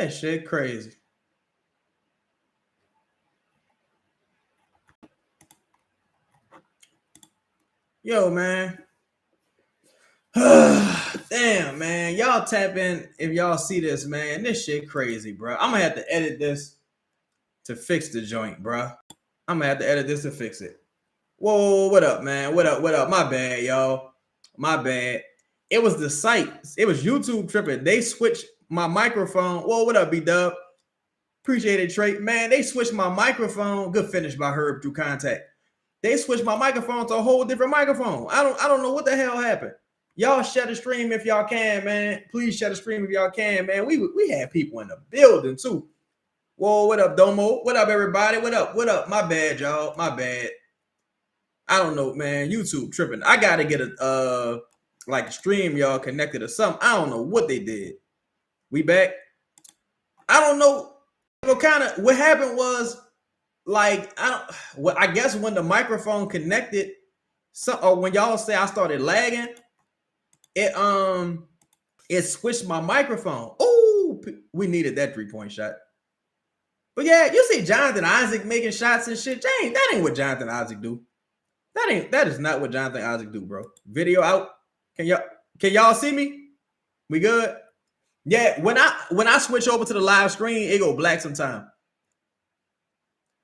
That shit crazy. Yo, man. Damn, man. Y'all tap in if y'all see this, man. This shit crazy, bro. I'm gonna have to edit this to fix the joint, bro. I'm gonna have to edit this to fix it. Whoa, what up, man? What up? What up? My bad, y'all. My bad. It was the site. It was YouTube tripping. They switched my microphone. Whoa, what up, B-Dub? Appreciate it, Trey. Man, they switched my microphone. Good finish by Herb through contact. They switched my microphone to a whole different microphone. I don't know what the hell happened. Y'all share the stream if y'all can, man. Please share the stream if y'all can, man. We had people in the building too. Whoa, what up, Domo? What up, everybody? What up? What up? My bad, y'all. My bad. I don't know, man. YouTube tripping. I gotta get a like a stream, y'all connected or something. I don't know what they did. We back. I don't know. What happened was like I guess when the microphone connected, or when y'all say I started lagging, it switched my microphone. Oh, we needed that 3-point shot. But yeah, you see Jonathan Isaac making shots and shit. That ain't what Jonathan Isaac do. That is not what Jonathan Isaac do, bro. Video out. Can y'all see me? We good? Yeah, when I switch over to the live screen, it go black sometime.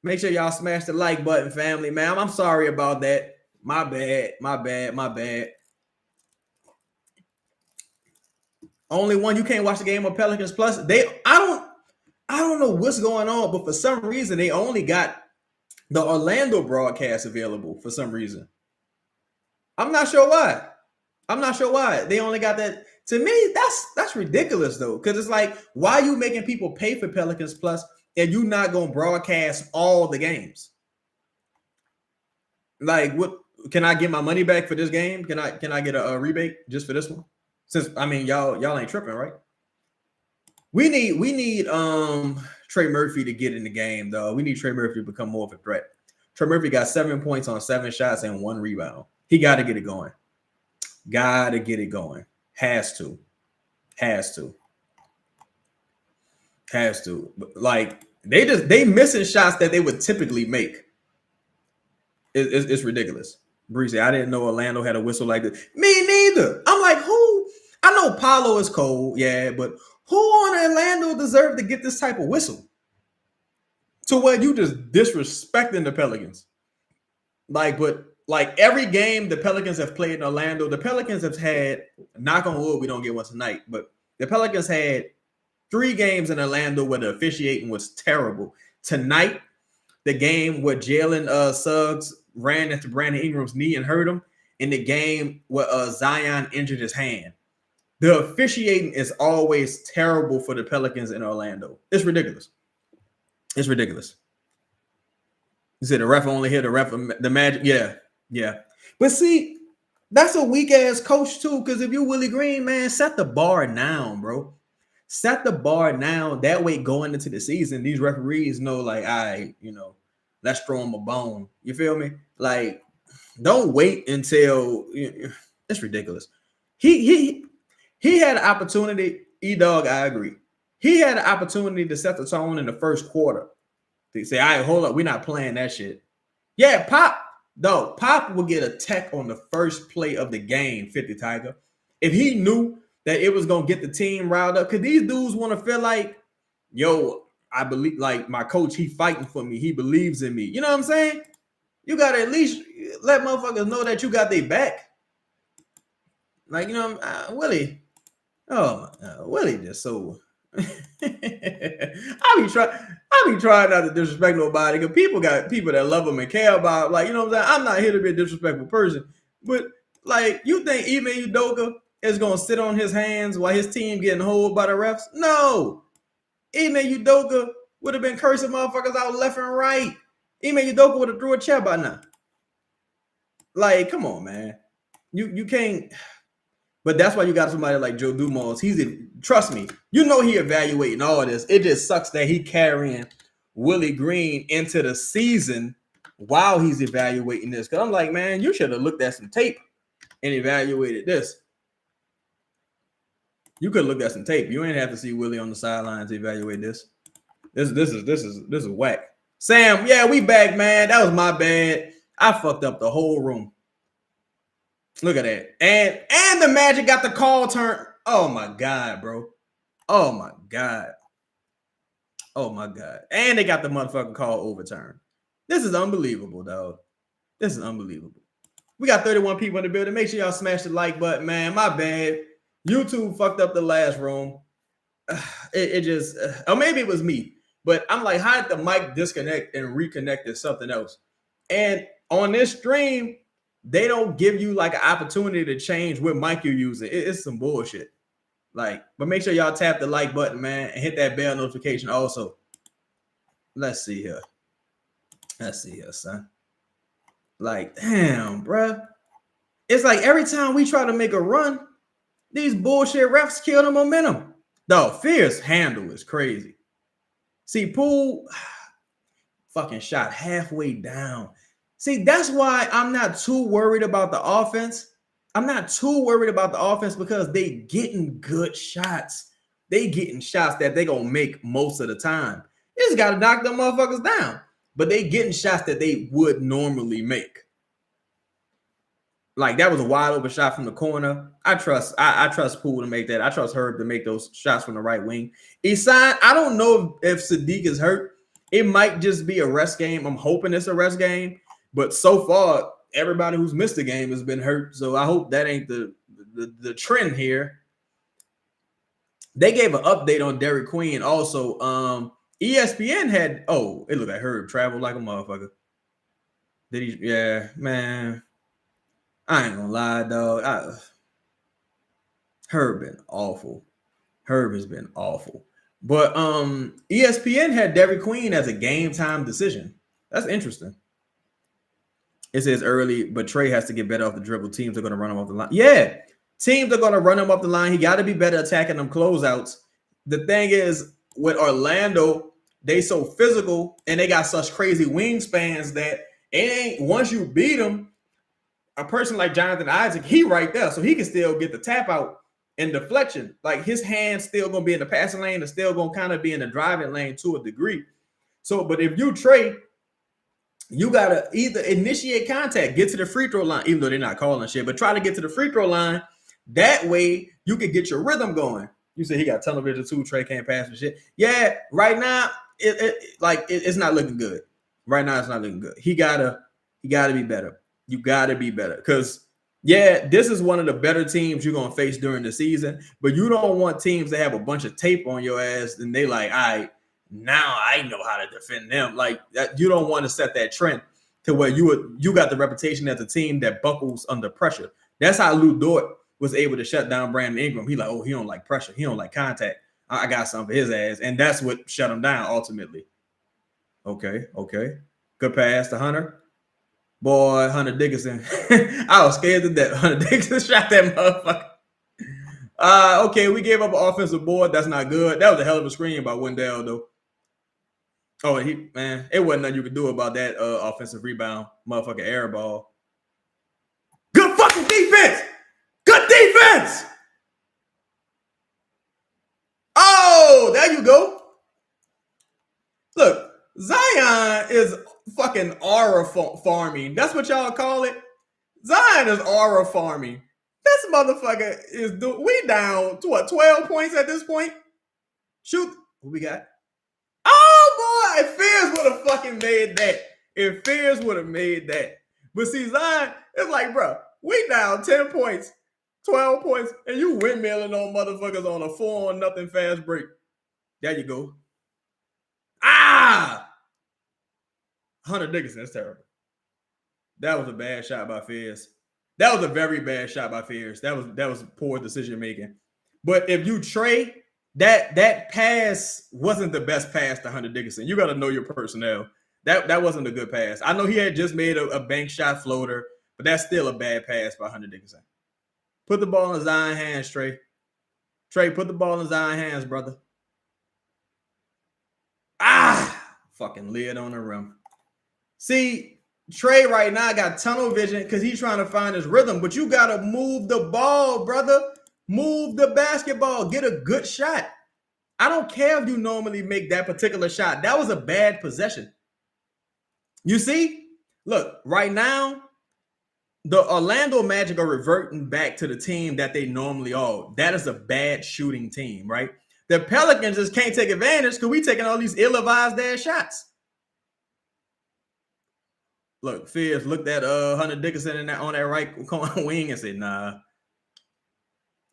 Make sure y'all smash the like button, family, man. I'm sorry about that. My bad. Only one you can't watch the game on Pelicans Plus. I don't know what's going on, but for some reason they only got the Orlando broadcast available for some reason. I'm not sure why. They only got that. To me, that's ridiculous though, because it's like, why are you making people pay for Pelicans Plus and you not gonna broadcast all the games? Like, what? Can I get my money back for this game? Can I get a rebate just for this one? Since I mean y'all ain't tripping, right? We need Trey Murphy to get in the game though. We need Trey Murphy to become more of a threat. Trey Murphy got 7 points on 7 shots and 1 rebound. He got to get it going. Has to. Like they missing shots that they would typically make. It's ridiculous. Breezy, I didn't know Orlando had a whistle like this. Me neither. I'm like, who? I know Paolo is cold, yeah, but who on Orlando deserve to get this type of whistle? To where you just disrespecting the Pelicans. But every game the Pelicans have played in Orlando, the Pelicans have had, knock on wood, we don't get one tonight, but the Pelicans had 3 games in Orlando where the officiating was terrible. Tonight, the game where Jalen Suggs ran into Brandon Ingram's knee and hurt him, in the game where Zion injured his hand. The officiating is always terrible for the Pelicans in Orlando. It's ridiculous. You said the ref only hit the Magic. Yeah. But see, that's a weak ass coach too. Because if you Willie Green, man, set the bar now, bro. Set the bar now. That way, going into the season, these referees know, like, let's throw them a bone. You feel me? Like, don't wait until it's ridiculous. He had an opportunity. E-Dog, I agree. He had an opportunity to set the tone in the first quarter. They say, all right, hold up, we're not playing that shit. Yeah, Pop will get a tech on the first play of the game, 50 Tiger. If he knew that it was going to get the team riled up, because these dudes want to feel like, yo, I believe, like, my coach, he fighting for me. He believes in me. You know what I'm saying? You got to at least let motherfuckers know that you got their back. Like, Willie. Oh, Willie just so... I be trying not to disrespect nobody, because people got people that love them and care about, like, you know what I'm saying? I'm not here to be a disrespectful person, but like, you think Ime Udoka is gonna sit on his hands while his team getting holed by the refs? No. Ime Udoka would have been cursing motherfuckers out left and right. Ime Udoka would have threw a chair by now. Like, come on, man. You can't. But that's why you got somebody like Joe Dumars. Trust me, he evaluating all this. It just sucks that he carrying Willie Green into the season while he's evaluating this. Because I'm like, man, you should have looked at some tape and evaluated this. You could look at some tape. You ain't have to see Willie on the sidelines to evaluate this. This is whack. Sam, yeah, we back, man. That was my bad. I fucked up the whole room. Look at that. And the Magic got the call turn. Oh my God, bro. Oh my God. Oh my God. And they got the motherfucking call overturned. This is unbelievable, dog. This is unbelievable. We got 31 people in the building. Make sure y'all smash the like button, man. My bad. YouTube fucked up the last room. It just, or maybe it was me. But I'm like, how did the mic disconnect and reconnect to something else? And on this stream, they don't give you like an opportunity to change what mic you're using. It's some bullshit. Like, but make sure y'all tap the like button, man, and hit that bell notification also. Let's see here. Let's see here, son. Like, damn, bruh. It's like every time we try to make a run, these bullshit refs kill the momentum. Dog, Fear's handle is crazy. See, Poole fucking shot halfway down. See, that's why I'm not too worried about the offense. I'm not too worried about the offense because they getting good shots. They getting shots that they gonna make most of the time. They just gotta knock them motherfuckers down. But they getting shots that they would normally make. Like that was a wide open shot from the corner. I trust Poole to make that. I trust Herb to make those shots from the right wing. Isan, I don't know if Sadiq is hurt. It might just be a rest game. I'm hoping it's a rest game. But so far, everybody who's missed the game has been hurt. So I hope that ain't the trend here. They gave an update on Derek Queen. Also, ESPN had, it looked like Herb traveled like a motherfucker. Did he? Yeah, man. I ain't gonna lie, dog. Herb been awful. Herb has been awful. But ESPN had Derek Queen as a game time decision. That's interesting. It says early, but Trey has to get better off the dribble. Teams are going to run him off the line. Yeah, teams are going to run him off the line. He got to be better attacking them closeouts. The thing is, with Orlando, they so physical and they got such crazy wingspans that it ain't, once you beat them, a person like Jonathan Isaac, he right there, so he can still get the tap out and deflection. Like his hand's still going to be in the passing lane and still going to kind of be in the driving lane to a degree. So, but if you Trey, you got to either initiate contact, get to the free throw line, even though they're not calling shit, but try to get to the free throw line. That way you can get your rhythm going. You say he got tunnel vision too, Trey can't pass and shit. Yeah, right now, it's not looking good. Right now, it's not looking good. He gotta be better. You gotta be better. Because, yeah, this is one of the better teams you're gonna face during the season, but you don't want teams to have a bunch of tape on your ass and they like, all right, now I know how to defend them. Like that, you don't want to set that trend to where you got the reputation as a team that buckles under pressure. That's how Lou Dort was able to shut down Brandon Ingram. He like, he don't like pressure. He don't like contact. I got something for his ass. And that's what shut him down ultimately. Okay. Good pass to Hunter. Boy, Hunter Dickinson. I was scared to death. Hunter Dickinson shot that motherfucker. Okay, we gave up an offensive board. That's not good. That was a hell of a screen by Wendell, though. Oh, it wasn't nothing you could do about that offensive rebound, motherfucking air ball. Good fucking defense. Good defense. Oh, there you go. Look, Zion is fucking aura farming. That's what y'all call it. Zion is aura farming. This motherfucker is we down to what, 12 points at this point? Shoot. What we got? Oh boy, if Fears would have fucking made that. If Fears would have made that. But see, Zion, it's like, bro, we down 10 points, 12 points, and you windmilling on motherfuckers on a 4-0 fast break. There you go. Hunter Dickinson, that's terrible. That was a bad shot by Fears. That was a very bad shot by Fears. That was poor decision making. But if you trade, that pass wasn't the best pass to Hunter Dickinson. You got to know your personnel. That wasn't a good pass. I know he had just made a bank shot floater, but that's still a bad pass by Hunter Dickinson. Put the ball in Zion's hands, Trey. Trey, put the ball in Zion's hands, brother. Fucking lid on the rim. See, Trey right now got tunnel vision because he's trying to find his rhythm, but you got to move the ball, brother. Move the basketball. Get a good shot. I don't care if you normally make that particular shot. That was a bad possession. You see? Look, right now, the Orlando Magic are reverting back to the team that they normally are. That is a bad shooting team, right? The Pelicans just can't take advantage because we taking all these ill-advised ass shots. Look, Fierce looked at Hunter Dickinson on that right wing and said, nah.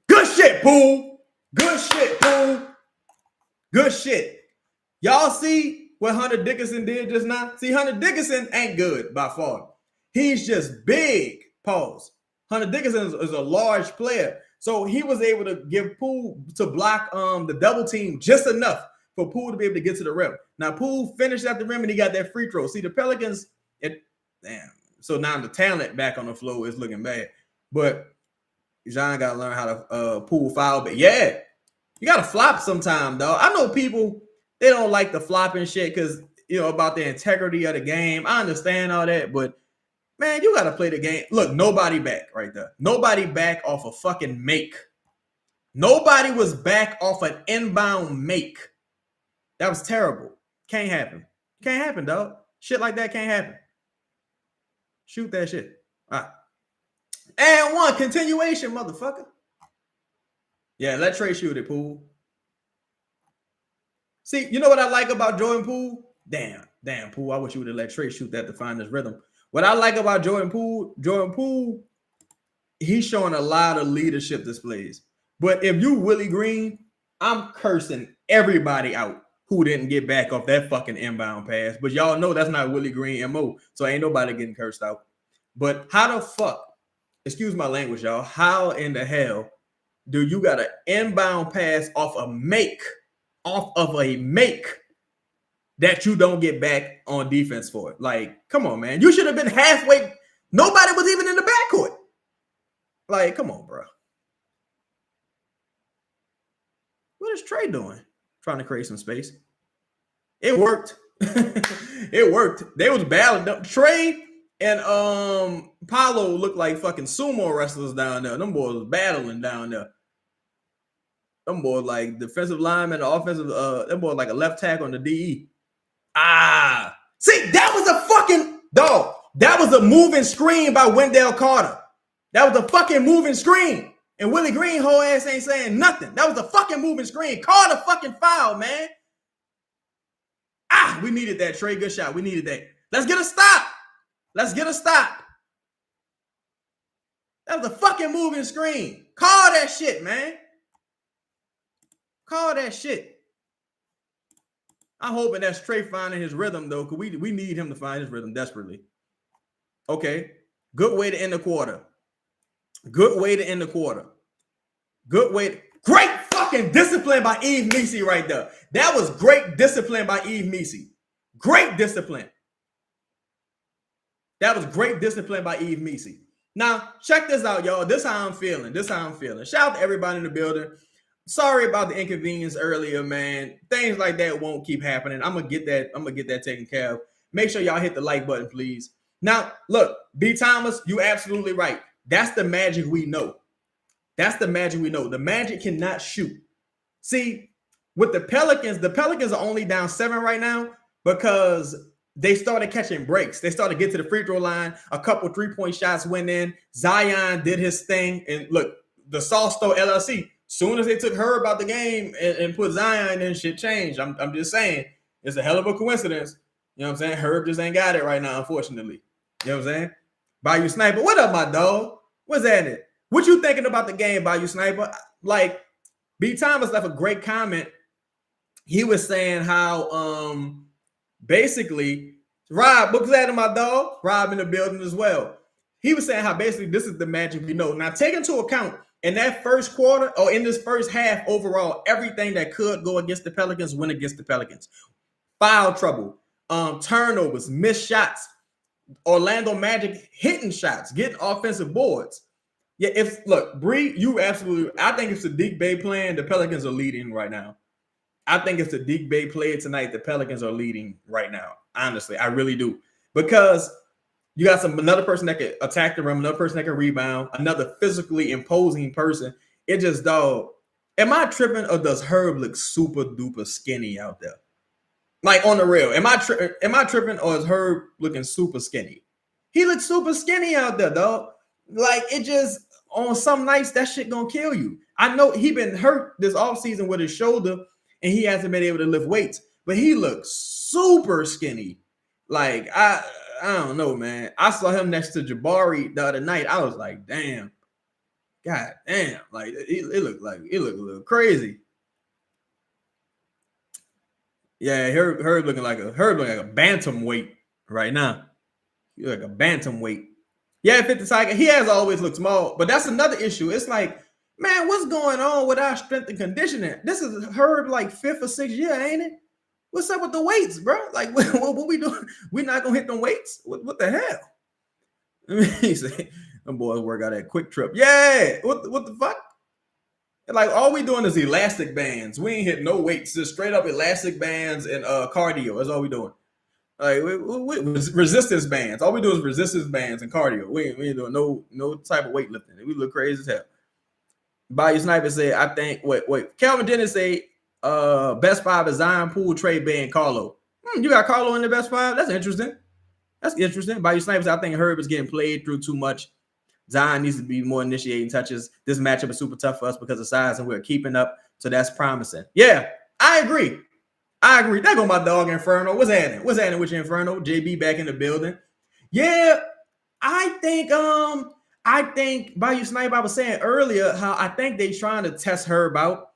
Good shit, Poole. Good shit, Poole. Good shit. Y'all see what Hunter Dickinson did just now? See, Hunter Dickinson ain't good by far. He's just big. Pause. Hunter Dickinson is a large player. So he was able to give Poole to block the double team just enough for Poole to be able to get to the rim. Now, Poole finished at the rim and he got that free throw. See, the Pelicans, damn. So now the talent back on the floor is looking bad. But John got to learn how to Poole foul. But yeah, you got to flop sometime, dog. I know people, they don't like the flopping shit because, you know, about the integrity of the game. I understand all that, but man, you got to play the game. Look, nobody back right there. Nobody back off a fucking make. Nobody was back off an inbound make. That was terrible. Can't happen. Can't happen, dog. Shit like that can't happen. Shoot that shit. All right. And one, continuation, motherfucker. Yeah, let Trey shoot it, Poole. See, you know what I like about Jordan Poole? Damn, Poole. I wish you would have let Trey shoot that to find his rhythm. What I like about Jordan Poole, he's showing a lot of leadership displays. But if you Willie Green, I'm cursing everybody out who didn't get back off that fucking inbound pass. But y'all know that's not Willie Green MO, so ain't nobody getting cursed out. But how the fuck, excuse my language, y'all, how in the hell do you got an inbound pass off of a make that you don't get back on defense for it? Like, come on, man. You should have been halfway. Nobody was even in the backcourt. Like, come on, bro. What is Trey doing? Trying to create some space. It worked. It worked. They was battling. Trey and Paolo looked like fucking sumo wrestlers down there. Them boys was battling down there. Them boys like defensive lineman, the offensive, them boys like a left tackle on the DE. See, that was a fucking dog. That was a moving screen by Wendell Carter. That was a fucking moving screen. And Willie Green whole ass ain't saying nothing. That was a fucking moving screen. Call the fucking foul, man. We needed that, Trey. Good shot. We needed that. Let's get a stop. Let's get a stop. That was a fucking moving screen. Call that shit, man. Call that shit. I'm hoping that's Trey finding his rhythm, though, because we need him to find his rhythm desperately. Okay. Good way to end the quarter. Good way to end the quarter. Good way. Great fucking discipline by Yves Missi right there. That was great discipline by Yves Missi. Great discipline. That was great discipline by Yves Missi. Now, check this out, y'all. This is how I'm feeling. Shout out to everybody in the building. Sorry about the inconvenience earlier, man. Things like that won't keep happening. I'm gonna get that taken care of. Make sure y'all hit the like button, please. Now, look, B. Thomas, you absolutely right. That's the Magic we know. The Magic cannot shoot. See, with the Pelicans are only down 7 right now because they started catching breaks. They started to get to the free throw line. A couple 3-point shots went in. Zion did his thing. And look, the Sauce Store LLC, soon as they took Herb out the game and put Zion in, shit changed. I'm just saying, it's a hell of a coincidence. You know what I'm saying? Herb just ain't got it right now, unfortunately. You know what I'm saying? Bayou Sniper, what up, my dog? What's that it? What you thinking about the game, Bayou Sniper? Like, B. Thomas left a great comment. He was saying how basically Rob, what's that, my dog? Rob in the building as well. He was saying how basically this is the Magic we know. Now, take into account in that first quarter or in this first half overall, everything that could go against the Pelicans went against the Pelicans. Foul trouble, turnovers, missed shots. Orlando Magic hitting shots, getting offensive boards. Yeah, look, Bree, you absolutely. I think if Sadiq Bey playing, the Pelicans are leading right now. I think if Sadiq Bey played tonight, the Pelicans are leading right now. Honestly, I really do, because you got another person that can attack the rim, another person that can rebound, another physically imposing person, It just, dog. Am I tripping or does Herb look super duper skinny out there? Like on the real, am I tripping or is Herb looking super skinny? He looks super skinny out there, dog. Like it just on some nights that shit gonna kill you. I know he been hurt this offseason with his shoulder and he hasn't been able to lift weights, but he looks super skinny. Like I don't know, man. I saw him next to Jabari the other night. I was like, damn, god damn, like it looked a little crazy. Yeah, Herb looking like a bantamweight right now. He's like a bantamweight. Yeah, 50 Tiger. He has always looked small, but that's another issue. It's like, man, what's going on with our strength and conditioning? This is Herb like 5th or 6th year, ain't it? What's up with the weights, bro? Like, what we doing? We're not gonna hit them weights. What the hell? He said, them boys work out at Quick Trip. Yeah, what the fuck? Like all we doing is elastic bands. We ain't hitting no weights, just straight up elastic bands and cardio. That's all we doing. Like we resistance bands. All we do is resistance bands and cardio. We ain't doing no type of weightlifting. We look crazy as hell. Bayou Sniper said, I think wait. Calvin Jennings say best 5 is Zion, Poole, Trey, Bay, and Carlo. You got Carlo in the best 5? That's interesting. Bayou Sniper said, I think Herb is getting played through too much. Zion needs to be more initiating touches. This matchup is super tough for us because of size, and we're keeping up. So that's promising. Yeah, I agree. There go my dog Inferno. What's happening with you, Inferno? JB back in the building. Yeah, I think Bayou Sniper, I was saying earlier how I think they trying to test Herb out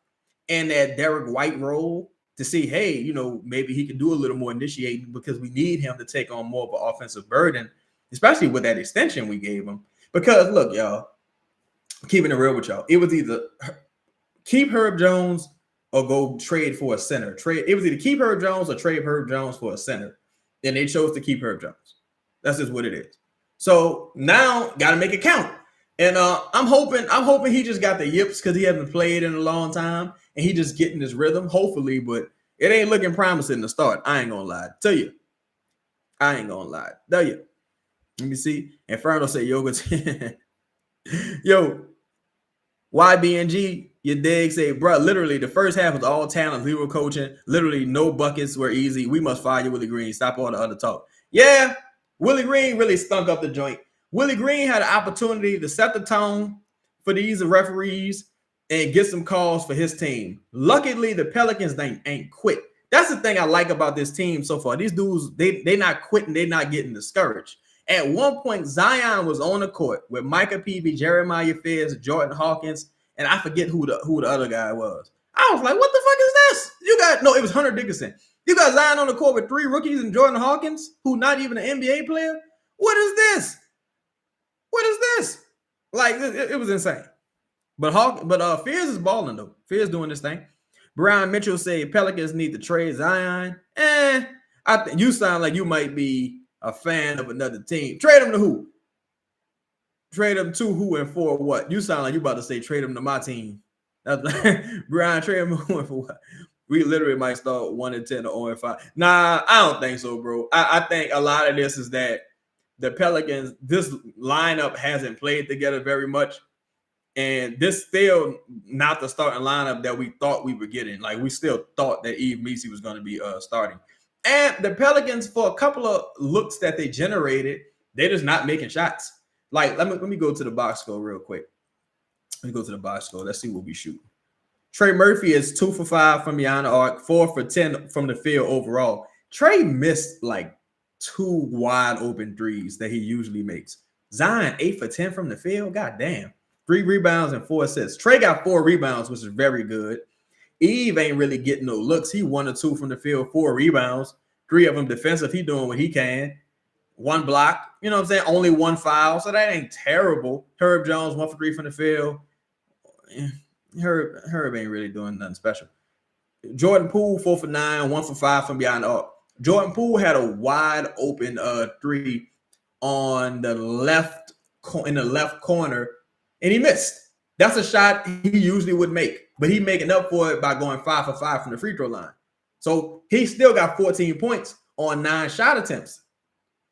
in that Derek White role to see, hey, maybe he can do a little more initiating because we need him to take on more of an offensive burden, especially with that extension we gave him. Because look, y'all, keeping it real with y'all, it was either keep Herb Jones or go trade for a center. It was either keep Herb Jones or trade Herb Jones for a center. And they chose to keep Herb Jones. That's just what it is. So now got to make it count. And I'm hoping he just got the yips because he hasn't played in a long time and he just getting his rhythm, hopefully, but it ain't looking promising to start. I ain't gonna lie to you. Let me see. Inferno say yoga. Yo, YBNG, your dig say, bro, literally the first half was all talent, zero coaching. Literally no buckets were easy. We must fire you, Willie Green. Stop all the other talk. Yeah, Willie Green really stunk up the joint. Willie Green had an opportunity to set the tone for these referees and get some calls for his team. Luckily, the Pelicans ain't quit. That's the thing I like about this team so far. These dudes, they not quitting. They not getting discouraged. At one point, Zion was on the court with Micah Peavy, Jeremiah Fitz, Jordan Hawkins, and I forget who the other guy was. I was like, what the fuck is this? It was Hunter Dickinson. You got Zion on the court with 3 rookies and Jordan Hawkins, who not even an NBA player? What is this? Like, it was insane. But Fizz is balling, though. Fizz doing this thing. Brian Mitchell said Pelicans need to trade Zion. I think you sound like you might be a fan of another team. Trade him to who? Trade him to who and for what? You sound like you about to say trade him to my team. Brian, trade him for what? We literally might start 1-10 or 0-5. Nah, I don't think so, bro. I think a lot of this is that the Pelicans, this lineup hasn't played together very much. And this still not the starting lineup that we thought we were getting. Like, we still thought that Yves Missi was going to be starting. And the Pelicans, for a couple of looks that they generated, they're just not making shots. Like, let me go to the box score real quick. Let me go to the box score. Let's see what we shoot. Trey Murphy is 2 for 5 from beyond the arc, 4 for 10 from the field overall. Trey missed like 2 wide open threes that he usually makes. Zion 8 for 10 from the field. God damn. 3 rebounds and 4 assists. Trey got 4 rebounds, which is very good. Eve ain't really getting no looks. He 1 or 2 from the field, 4 rebounds, 3 of them defensive. He doing what he can. 1 block. You know what I'm saying? Only 1 foul. So that ain't terrible. Herb Jones, 1 for 3 from the field. Herb ain't really doing nothing special. Jordan Poole, 4 for 9, 1 for 5 from beyond the arc. Jordan Poole had a wide open 3 on the left in the left corner, and he missed. That's a shot he usually would make, but he making up for it by going 5 for 5 from the free throw line. So he still got 14 points on 9 shot attempts.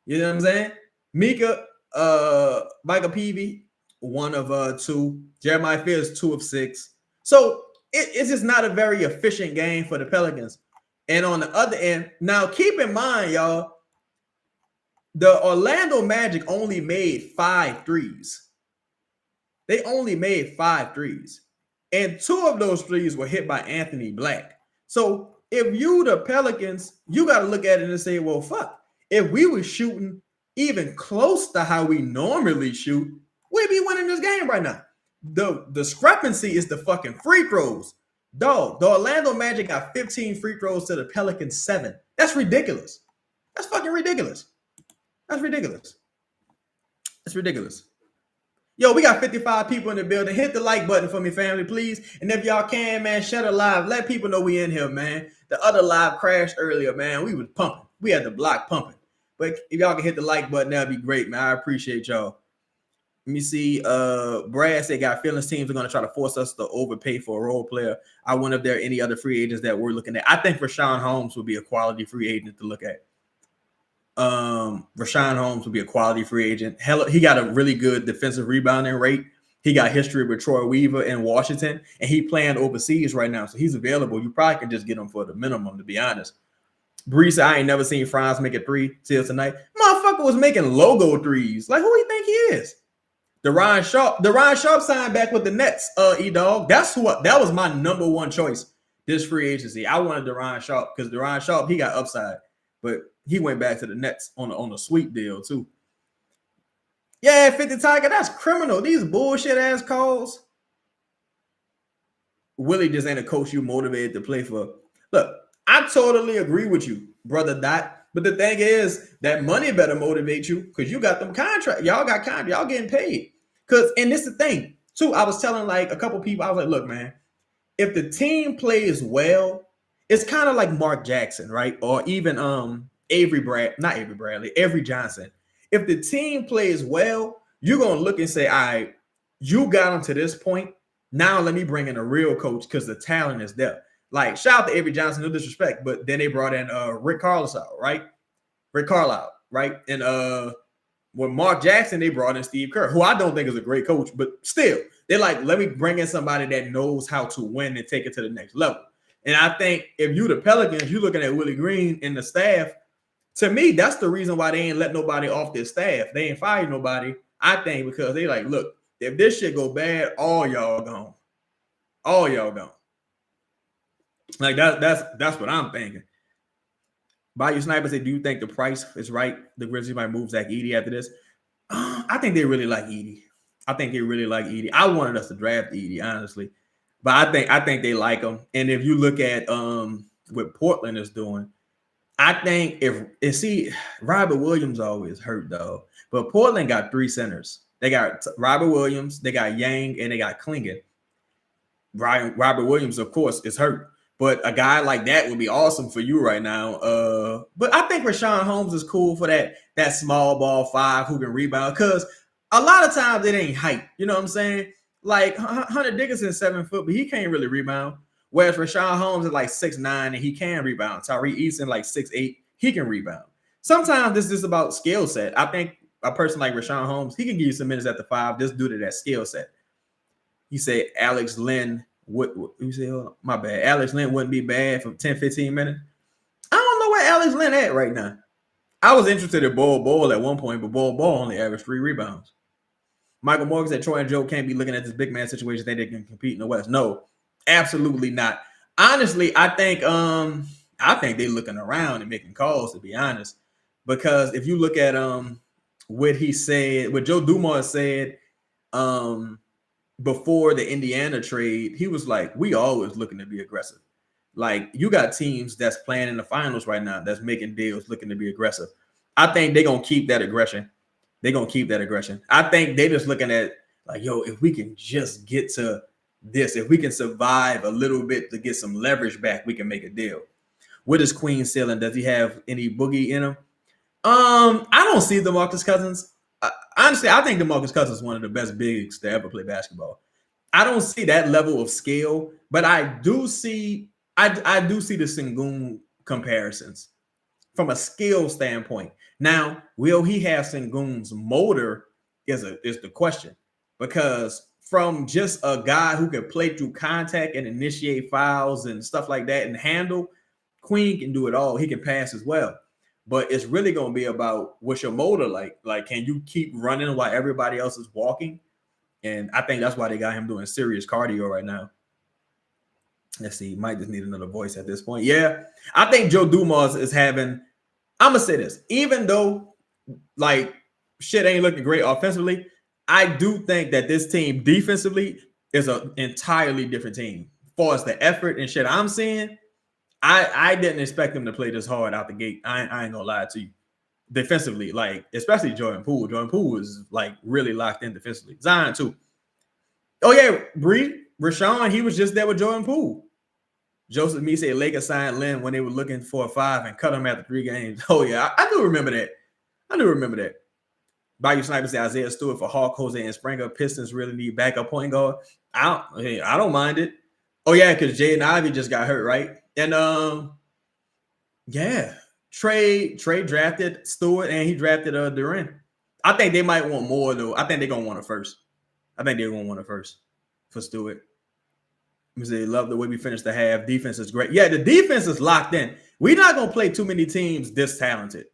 You know what I'm saying? Micah Peavy, 1 of 2. Jeremiah Fears 2 of 6. So it's just not a very efficient game for the Pelicans. And on the other end, now keep in mind, y'all, the Orlando Magic only made 5 threes. They only made 5 threes. And 2 of those threes were hit by Anthony Black. So if you the Pelicans, you got to look at it and say, well, fuck. If we were shooting even close to how we normally shoot, we'd be winning this game right now. The discrepancy is the fucking free throws. Dog, the Orlando Magic got 15 free throws to the Pelicans 7. That's ridiculous. That's fucking ridiculous. That's ridiculous. That's ridiculous. Yo, we got 55 people in the building. Hit the like button for me, family, please. And if y'all can, man, share the live. Let people know we in here, man. The other live crashed earlier, man. We was pumping. We had the block pumping. But if y'all can hit the like button, that'd be great, man. I appreciate y'all. Let me see. Brad said, got feelings teams are going to try to force us to overpay for a role player. I wonder if there are any other free agents that we're looking at. I think Rashawn Holmes would be a quality free agent to look at. Rashawn Holmes would be a quality free agent. Hell, he got a really good defensive rebounding rate. He got history with Troy Weaver in Washington, and he playing overseas right now, so he's available. You probably can just get him for the minimum, to be honest. Bree said, I ain't never seen Franz make a 3 till tonight. Motherfucker was making logo threes. Like, who do you think he is? Deron Sharp signed back with the Nets, E-Dog. That was my number one choice this free agency. I wanted Deron Sharp because Deron Sharp, he got upside, but he went back to the Nets on a sweet deal, too. Yeah, 50 Tiger, that's criminal. These bullshit ass calls. Willie just ain't a coach you motivated to play for. Look, I totally agree with you, brother Dot. But the thing is, that money better motivate you because you got them contracts. Y'all got contracts. Y'all getting paid. And this is the thing, too. I was telling like a couple people, I was like, look, man, if the team plays well, it's kind of like Mark Jackson, right? Or even Avery Johnson. If the team plays well, you're going to look and say, all right, you got them to this point. Now let me bring in a real coach because the talent is there. Like, shout out to Avery Johnson, no disrespect, but then they brought in Rick Carlisle, right? And with Mark Jackson, they brought in Steve Kerr, who I don't think is a great coach, but still, they're like, let me bring in somebody that knows how to win and take it to the next level. And I think if you the Pelicans, you're looking at Willie Green and the staff. To me, that's the reason why they ain't let nobody off their staff. They ain't fired nobody, I think, because they like, look, if this shit go bad, all y'all gone. All y'all gone. Like that's what I'm thinking. Bayou Sniper said, do you think the price is right? The Grizzlies might move Zach Edey after this. I think they really like Edey. I wanted us to draft Edey, honestly. But I think they like him. And if you look at what Portland is doing, I think Robert Williams always hurt, though. But Portland got 3 centers. They got Robert Williams, they got Yang, and they got Klingon. Robert Williams, of course, is hurt. But a guy like that would be awesome for you right now. But I think Rashawn Holmes is cool for that small ball 5 who can rebound. Because a lot of times it ain't height. You know what I'm saying? Like Hunter Dickinson's 7 foot, but he can't really rebound. Whereas Rashawn Holmes is like 6'9" and he can rebound. Tyree Easton like 6'8", he can rebound. Sometimes this is about skill set. I think a person like Rashawn Holmes, he can give you some minutes at the 5 just due to that skill set. He said Alex Lynn. You say, oh, my bad. Alex Lynn wouldn't be bad for 10, 15 minutes. I don't know where Alex Lynn at right now. I was interested in Bol at one point, but Bol only averaged 3 rebounds. Michael Morgan said Troy and Joe can't be looking at this big man situation. They can compete in the West. No, absolutely not. Honestly, I think they're looking around and making calls, to be honest. Because if you look at what he said, what Joe Dumars said, before the Indiana trade, he was like, we always looking to be aggressive. Like, you got teams that's playing in the finals right now that's making deals looking to be aggressive. I think they're going to keep that aggression. I think they just looking at, like, yo, if we can just get to this, if we can survive a little bit to get some leverage back, we can make a deal. What is Queen ceiling? Does he have any boogie in him? I don't see DeMarcus Cousins. Honestly, I think DeMarcus Cousins is one of the best bigs to ever play basketball. I don't see that level of skill, but I do see the Sengun comparisons from a skill standpoint. Now, will he have Sengun's motor is the question. because from just a guy who can play through contact and initiate fouls and stuff like that and handle, Queen can do it all. He can pass as well. But it's really going to be about what's your motor like. Like, can you keep running while everybody else is walking? And I think that's why they got him doing serious cardio right now. Let's see. He might just need another voice at this point. Yeah. I think Joe Dumas is having, I'm going to say this. Even though, like, shit ain't looking great offensively, I do think that this team defensively is an entirely different team. As far as the effort and shit I'm seeing, I didn't expect them to play this hard out the gate. I ain't gonna lie to you. Defensively, like, especially Jordan Poole. Jordan Poole is like really locked in defensively. Zion too. Oh yeah, Rashawn, he was just there with Jordan Poole. Joseph Me said Lakers signed Lynn when they were looking for a 5 and cut him after 3 games. Oh yeah, I do remember that. Bayou Sniper said Isaiah Stewart for Hawk, Jose, and Springer. Pistons really need backup point guard. I don't mind it. Oh yeah, because Jaden Ivey just got hurt, right? And yeah, Trey drafted Stewart and he drafted Durant. I think they might want more though. I think they're gonna want it first. For Stewart. They love the way we finished the half. Defense is great. Yeah, the defense is locked in. We're not gonna play too many teams this talented.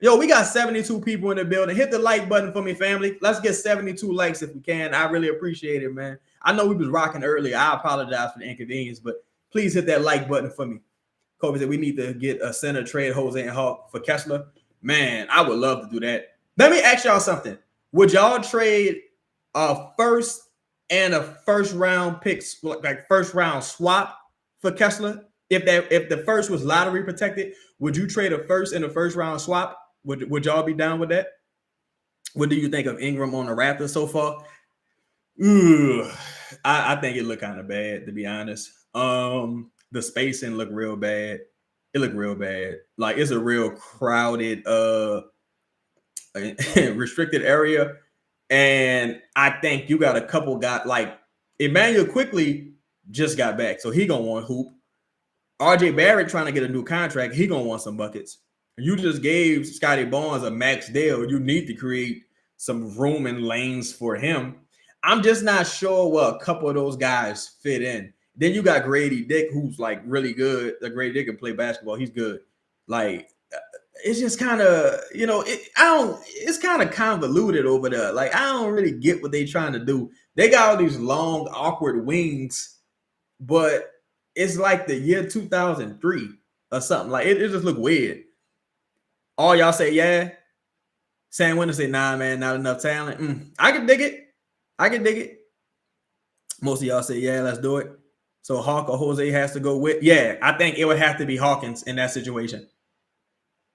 Yo, we got 72 people in the building. Hit the like button for me, family. Let's get 72 likes if we can. I really appreciate it, man. I know we was rocking earlier. I apologize for the inconvenience, but please hit that like button for me. Kobe said we need to get a center trade Jose and Hawk for Kessler. Man, I would love to do that. Let me ask y'all something. Would y'all trade a first and a first round picks, like first round swap for Kessler? If the first was lottery protected, would you trade a first and a first round swap? Would y'all be down with that? What do you think of Ingram on the Raptors so far? I think it looked kind of bad, to be honest. The spacing looked real bad. It looked real bad. Like, it's a real crowded, restricted area. And I think you got a couple guys, like Emmanuel Quickly just got back, so he gonna want hoop. RJ Barrett trying to get a new contract, he gonna want some buckets. You just gave Scotty Barnes a max deal. You need to create some room and lanes for him. I'm just not sure where a couple of those guys fit in. Then you got Grady Dick, who's like really good. Grady Dick can play basketball. He's good. Like, it's just kind of, it's kind of convoluted over there. Like, I don't really get what they're trying to do. They got all these long, awkward wings, but it's like the year 2003 or something. Like, it just look weird. All y'all say, yeah. Sam Winter say, nah, man, not enough talent. I can dig it. Most of y'all say, yeah, let's do it. So Hawk or Jose has to go with. Yeah, I think it would have to be Hawkins in that situation.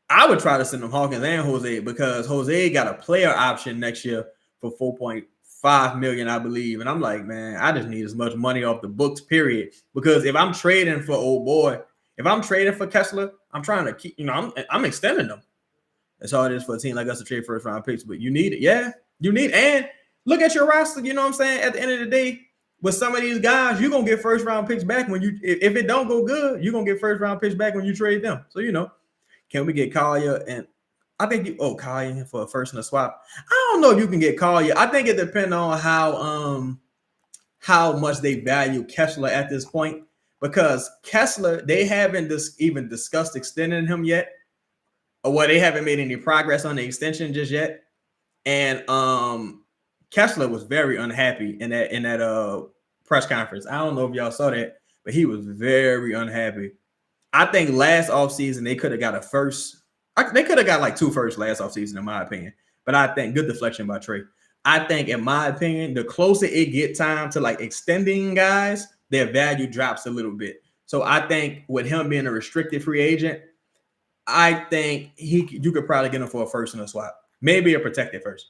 I would try to send them Hawkins and Jose because Jose got a player option next year for $4.5 million, I believe. And I'm like, man, I just need as much money off the books, period. Because if I'm trading for old boy, if I'm trading for Kessler, I'm trying to keep, I'm extending them. That's all it is for a team like us to trade first round picks. But you need it. Yeah, you need it. And look at your roster. You know what I'm saying? At the end of the day, with some of these guys, you're going to get first round picks back when you, if it don't go good, you're going to get first round picks back when you trade them. So, can we get Collier? And I think Collier for a first and a swap. I don't know if you can get Collier. I think it depends on how much they value Kessler at this point. Because Kessler, they haven't even discussed extending him yet. Or they haven't made any progress on the extension just yet. And Kessler was very unhappy in that press conference. I don't know if y'all saw that, but he was very unhappy. I think last offseason they could have got a first. They could have got like 2 firsts last offseason, in my opinion. But I think good deflection by Trey. I think, in my opinion, the closer it get time to like extending guys, their value drops a little bit. So I think with him being a restricted free agent, I think you could probably get him for a first and a swap, maybe a protected first.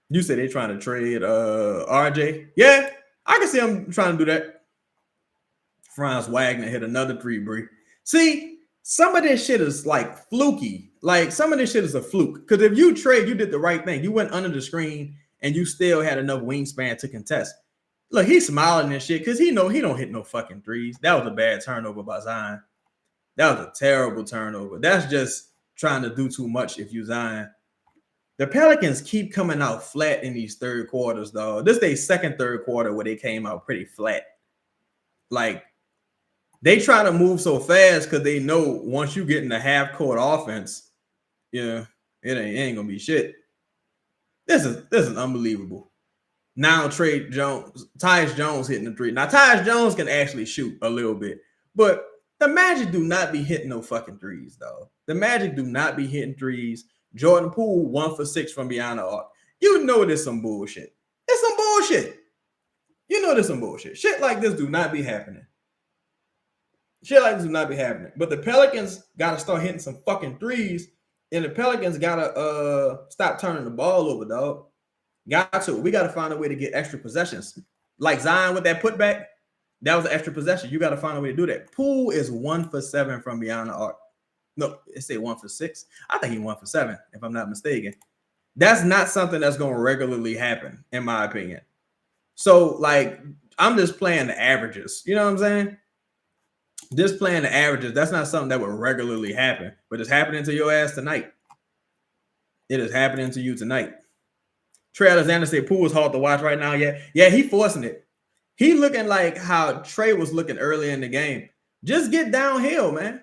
You said they're trying to trade RJ. Yeah, I can see him trying to do that. Franz Wagner hit another 3, Bree. See, some of this shit is like fluky. Like, some of this shit is a fluke. Because if you trade, you did the right thing. You went under the screen and you still had enough wingspan to contest. Look, he's smiling and shit because he don't hit no fucking threes. That was a bad turnover by Zion. That was a terrible turnover. That's just trying to do too much if you Zion. The Pelicans keep coming out flat in these third quarters, though. This is their second third quarter where they came out pretty flat. Like, they try to move so fast because they know once you get in the half court offense, yeah, it ain't gonna be shit. This is unbelievable. Now Tyus Jones hitting the three. Now Tyus Jones can actually shoot a little bit, but the Magic do not be hitting no fucking threes, though. The Magic do not be hitting threes. Jordan Poole 1 for 6 from beyond the arc. You know there's some bullshit. It's some bullshit. You know there's some bullshit. Shit like this do not be happening. Shit like this do not be happening. But the Pelicans gotta start hitting some fucking threes, and the Pelicans gotta stop turning the ball over, dog. Got to. We gotta find a way to get extra possessions. Like Zion with that putback, that was an extra possession. You gotta find a way to do that. Poole is 1 for 7 from beyond the arc. No, it say 1 for 6. I think he 1 for 7, if I'm not mistaken. That's not something that's gonna regularly happen, in my opinion. So, like, I'm just playing the averages. You know what I'm saying? Just playing the averages. That's not something that would regularly happen, but it's happening to your ass tonight. It is happening to you tonight. Trey Alexander said Poole is hard to watch right now. Yeah, he forcing it. He looking like how Trey was looking earlier in the game. Just get downhill, man.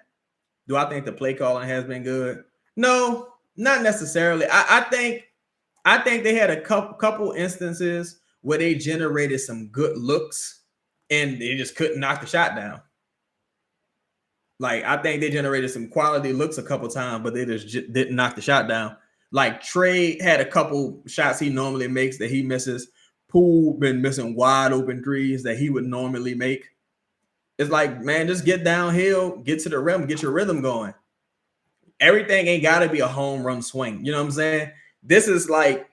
Do I think the play calling has been good? No, not necessarily. I think they had a couple instances where they generated some good looks and they just couldn't knock the shot down. Like, I think they generated some quality looks a couple times, but they just didn't knock the shot down. Like, Trey had a couple shots he normally makes that he misses. Poole been missing wide open threes that he would normally make. It's like, man, just get downhill, get to the rim, get your rhythm going. Everything ain't got to be a home run swing. You know what I'm saying? This is like,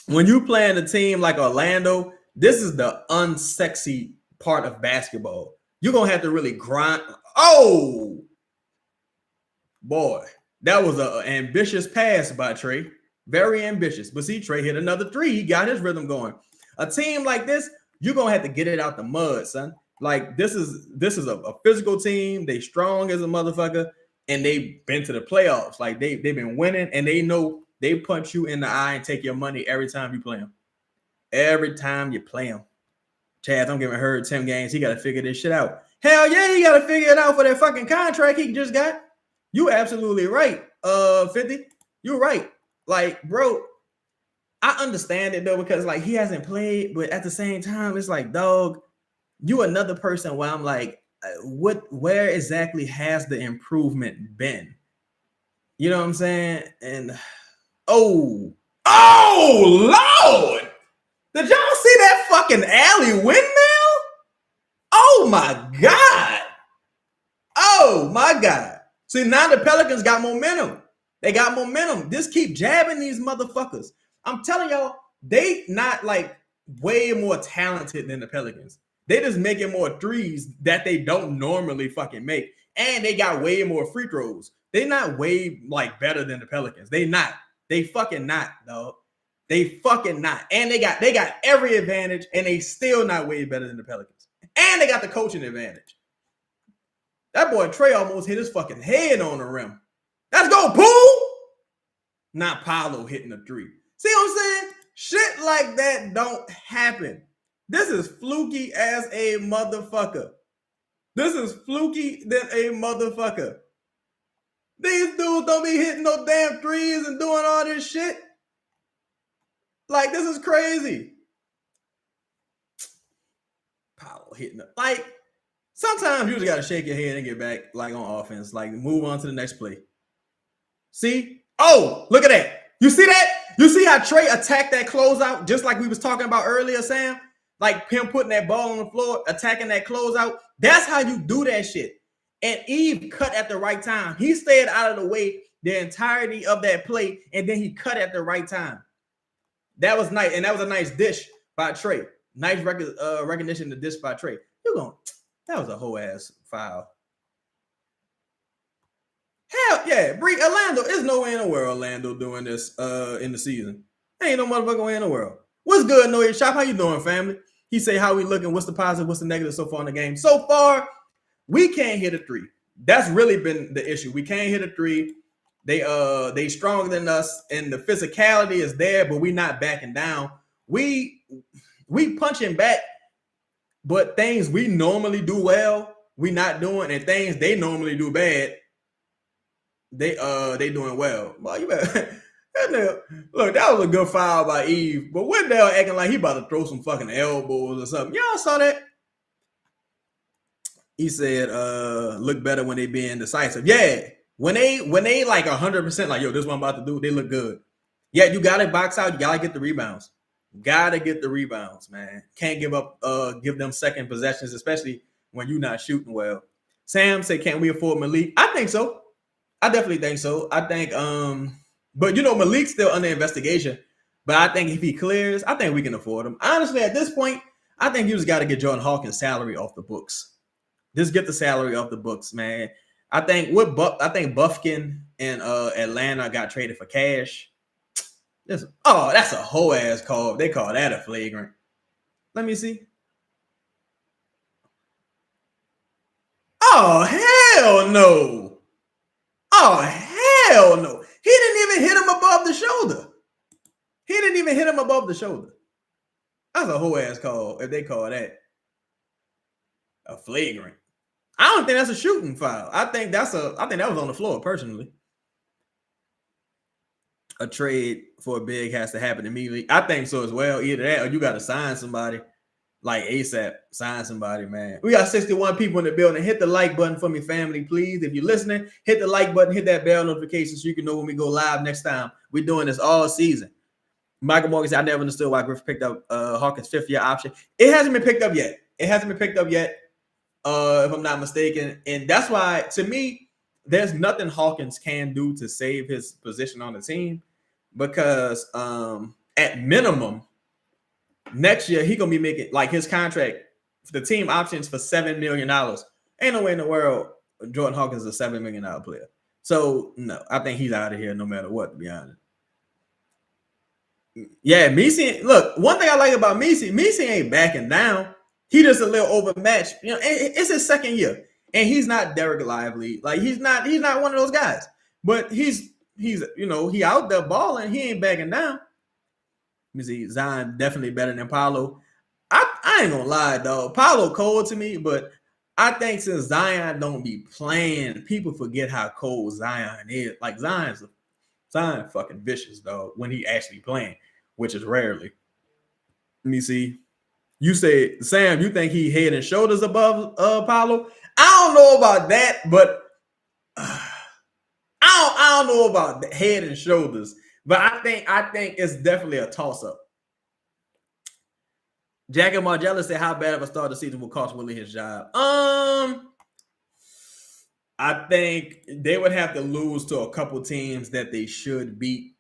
when you playing a team like Orlando, this is the unsexy part of basketball. You're going to have to really grind. Oh, boy. That was an ambitious pass by Trey. Very ambitious. But see, Trey hit another three. He got his rhythm going. A team like this, you're going to have to get it out the mud, son. Like, this is a physical team. They strong as a motherfucker, and they've been to the playoffs. Like, they've been winning, and they know they punch you in the eye and take your money every time you play them. Every time you play them. Chaz, I'm giving her 10 games. He got to figure this shit out. Hell yeah, he got to figure it out for that fucking contract he just got. You absolutely right, 50. You're right. Like, bro, I understand it, though, because, like, he hasn't played, but at the same time, it's like, dog, you another person where I'm like, where exactly has the improvement been? You know what I'm saying? And, oh, Lord! Did y'all see that fucking alley windmill? Oh, my God. Oh, my God. See, now the Pelicans got momentum. They got momentum. Just keep jabbing these motherfuckers. I'm telling y'all, they not like way more talented than the Pelicans. They just making more threes that they don't normally fucking make. And they got way more free throws. They not way like better than the Pelicans. They not. They fucking not, dog. They fucking not. And they got every advantage, and they still not way better than the Pelicans. And they got the coaching advantage. That boy Trey almost hit his fucking head on the rim. Let's go, Poole! Not Paolo hitting a three. See what I'm saying? Shit like that don't happen. This is fluky as a motherfucker. This is fluky than a motherfucker. These dudes don't be hitting no damn threes and doing all this shit. Like, this is crazy. Paolo hitting it. Like, sometimes you just got to shake your head and get back, like, on offense. Like, move on to the next play. See? Oh, look at that. You see that? You see how Trey attacked that closeout just like we was talking about earlier, Sam? Like him putting that ball on the floor, attacking that closeout. That's how you do that shit. And Eve cut at the right time. He stayed out of the way the entirety of that play, and then he cut at the right time. That was nice, and that was a nice dish by Trey. Nice recognition to dish by Trey. That was a whole ass foul. Hell yeah, Bree, Orlando. There's no way in the world Orlando doing this in the season. Ain't no motherfucking way in the world. What's good, Noah Shop? How you doing, family? He say, how we looking? What's the positive? What's the negative so far in the game? So far, we can't hit a three. That's really been the issue. We can't hit a three. They stronger than us, and the physicality is there, but we not backing down. We punching back, but things we normally do well, we not doing, and things they normally do bad, they doing well. Well, you better look, that was a good foul by Eve, but Wendell acting like he about to throw some fucking elbows or something. Y'all saw that? He said, look better when they being decisive. Yeah. When they like 100%, like, yo, this is what I'm about to do, they look good. Yeah, you gotta box out, you gotta get the rebounds. Gotta get the rebounds, man. Can't give them second possessions, especially when you're not shooting well. Sam said, can we afford Malik? I think so. I definitely think so. I think, but Malik's still under investigation. But I think if he clears, I think we can afford him. Honestly, at this point, I think you just got to get Jordan Hawkins' salary off the books. Just get the salary off the books, man. I think Buffkin and Atlanta got traded for cash. That's a whole ass call. They call that a flagrant. Let me see. Oh, hell no. Oh, hell no. He didn't even hit him above the shoulder. That's a whole ass call if they call that a flagrant. I don't think that's a shooting foul. I think that was on the floor, personally. A trade for a big has to happen immediately. I think so as well. Either that or you got to sign somebody like ASAP. Sign somebody, man. We got 61 people in the building. Hit the like button for me, family, please. If you're listening, hit the like button, hit that bell notification so you can know when we go live next time. We're doing this all season. Michael Morgan said, I never understood why Griffin picked up Hawkins' fifth-year option. It hasn't been picked up yet. If I'm not mistaken. And that's why, to me, there's nothing Hawkins can do to save his position on the team because at minimum, next year, he going to be making, like, his contract, the team options for $7 million. Ain't no way in the world Jordan Hawkins is a $7 million player. So, no, I think he's out of here no matter what, to be honest. Yeah, Messi, look, one thing I like about Messi ain't backing down. He just a little overmatched. It's his second year, and he's not Derek Lively. Like he's not one of those guys. But he's he out there balling. He ain't backing down. Let me see, Zion definitely better than Paolo. I ain't gonna lie, dog. Paolo cold to me, but I think since Zion don't be playing, people forget how cold Zion is. Like Zion fucking vicious, dog, when he actually playing, which is rarely. Let me see. You say, Sam, you think he head and shoulders above Paolo? I don't know about that, but I don't know about the head and shoulders. But I think it's definitely a toss-up. Jack and Margella said, how bad of a start the season will cost Willie his job? I think they would have to lose to a couple teams that they should beat.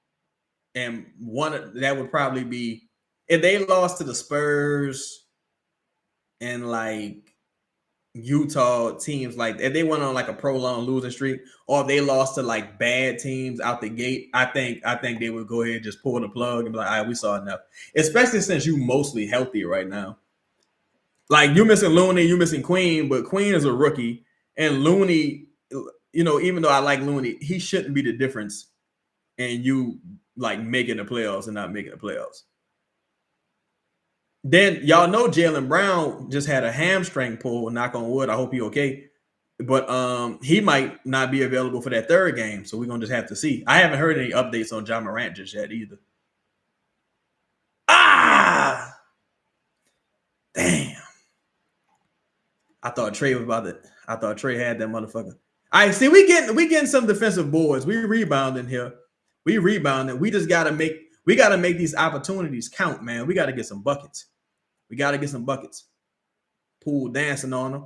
And one that would probably be if they lost to the Spurs and like Utah teams, like if they went on like a prolonged losing streak, or if they lost to like bad teams out the gate, I think they would go ahead and just pull the plug and be like, all right, we saw enough. Especially since you mostly healthy right now. Like you're missing Looney, you're missing Queen, but Queen is a rookie, and Looney, even though I like Looney, he shouldn't be the difference in you like making the playoffs and not making the playoffs. Then y'all know Jaylen Brown just had a hamstring pull. Knock on wood. I hope he okay. But he might not be available for that third game. So we're gonna just have to see. I haven't heard any updates on John Morant just yet either. Damn. I thought Trey was about it. I thought Trey had that motherfucker. All right, see, we getting some defensive boards. We rebounding here. We rebounding. We just gotta make these opportunities count, man. We gotta get some buckets. Poole dancing on them.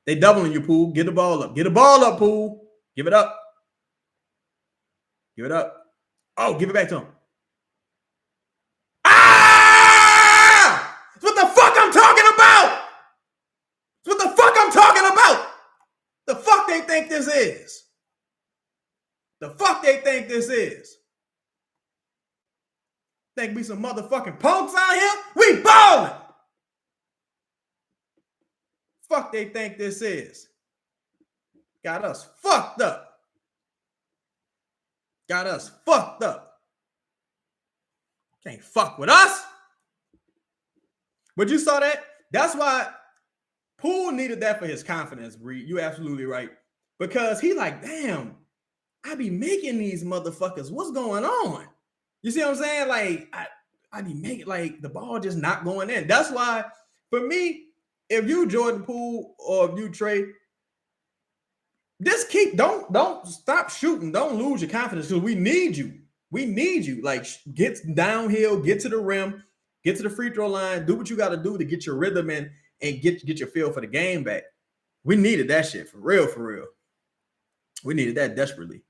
They doubling you, Poole. Get the ball up. Poole. Give it up. Oh, give it back to him. What the fuck I'm talking about? The fuck they think this is? Think we some motherfucking punks out here? We balling. Fuck they think this is? Got us fucked up. Got us fucked up. Can't fuck with us. But you saw that? That's why Poole needed that for his confidence, Bree. You absolutely right. Because he like, damn, I be making these motherfuckers. What's going on? You see what I'm saying? Like, I be making like the ball just not going in. That's why, for me, if you Jordan Poole or if you Trey, just don't stop shooting. Don't lose your confidence because we need you. We need you. Like, get downhill, get to the rim, get to the free throw line, do what you got to do to get your rhythm in and get your feel for the game back. We needed that shit for real, for real. We needed that desperately.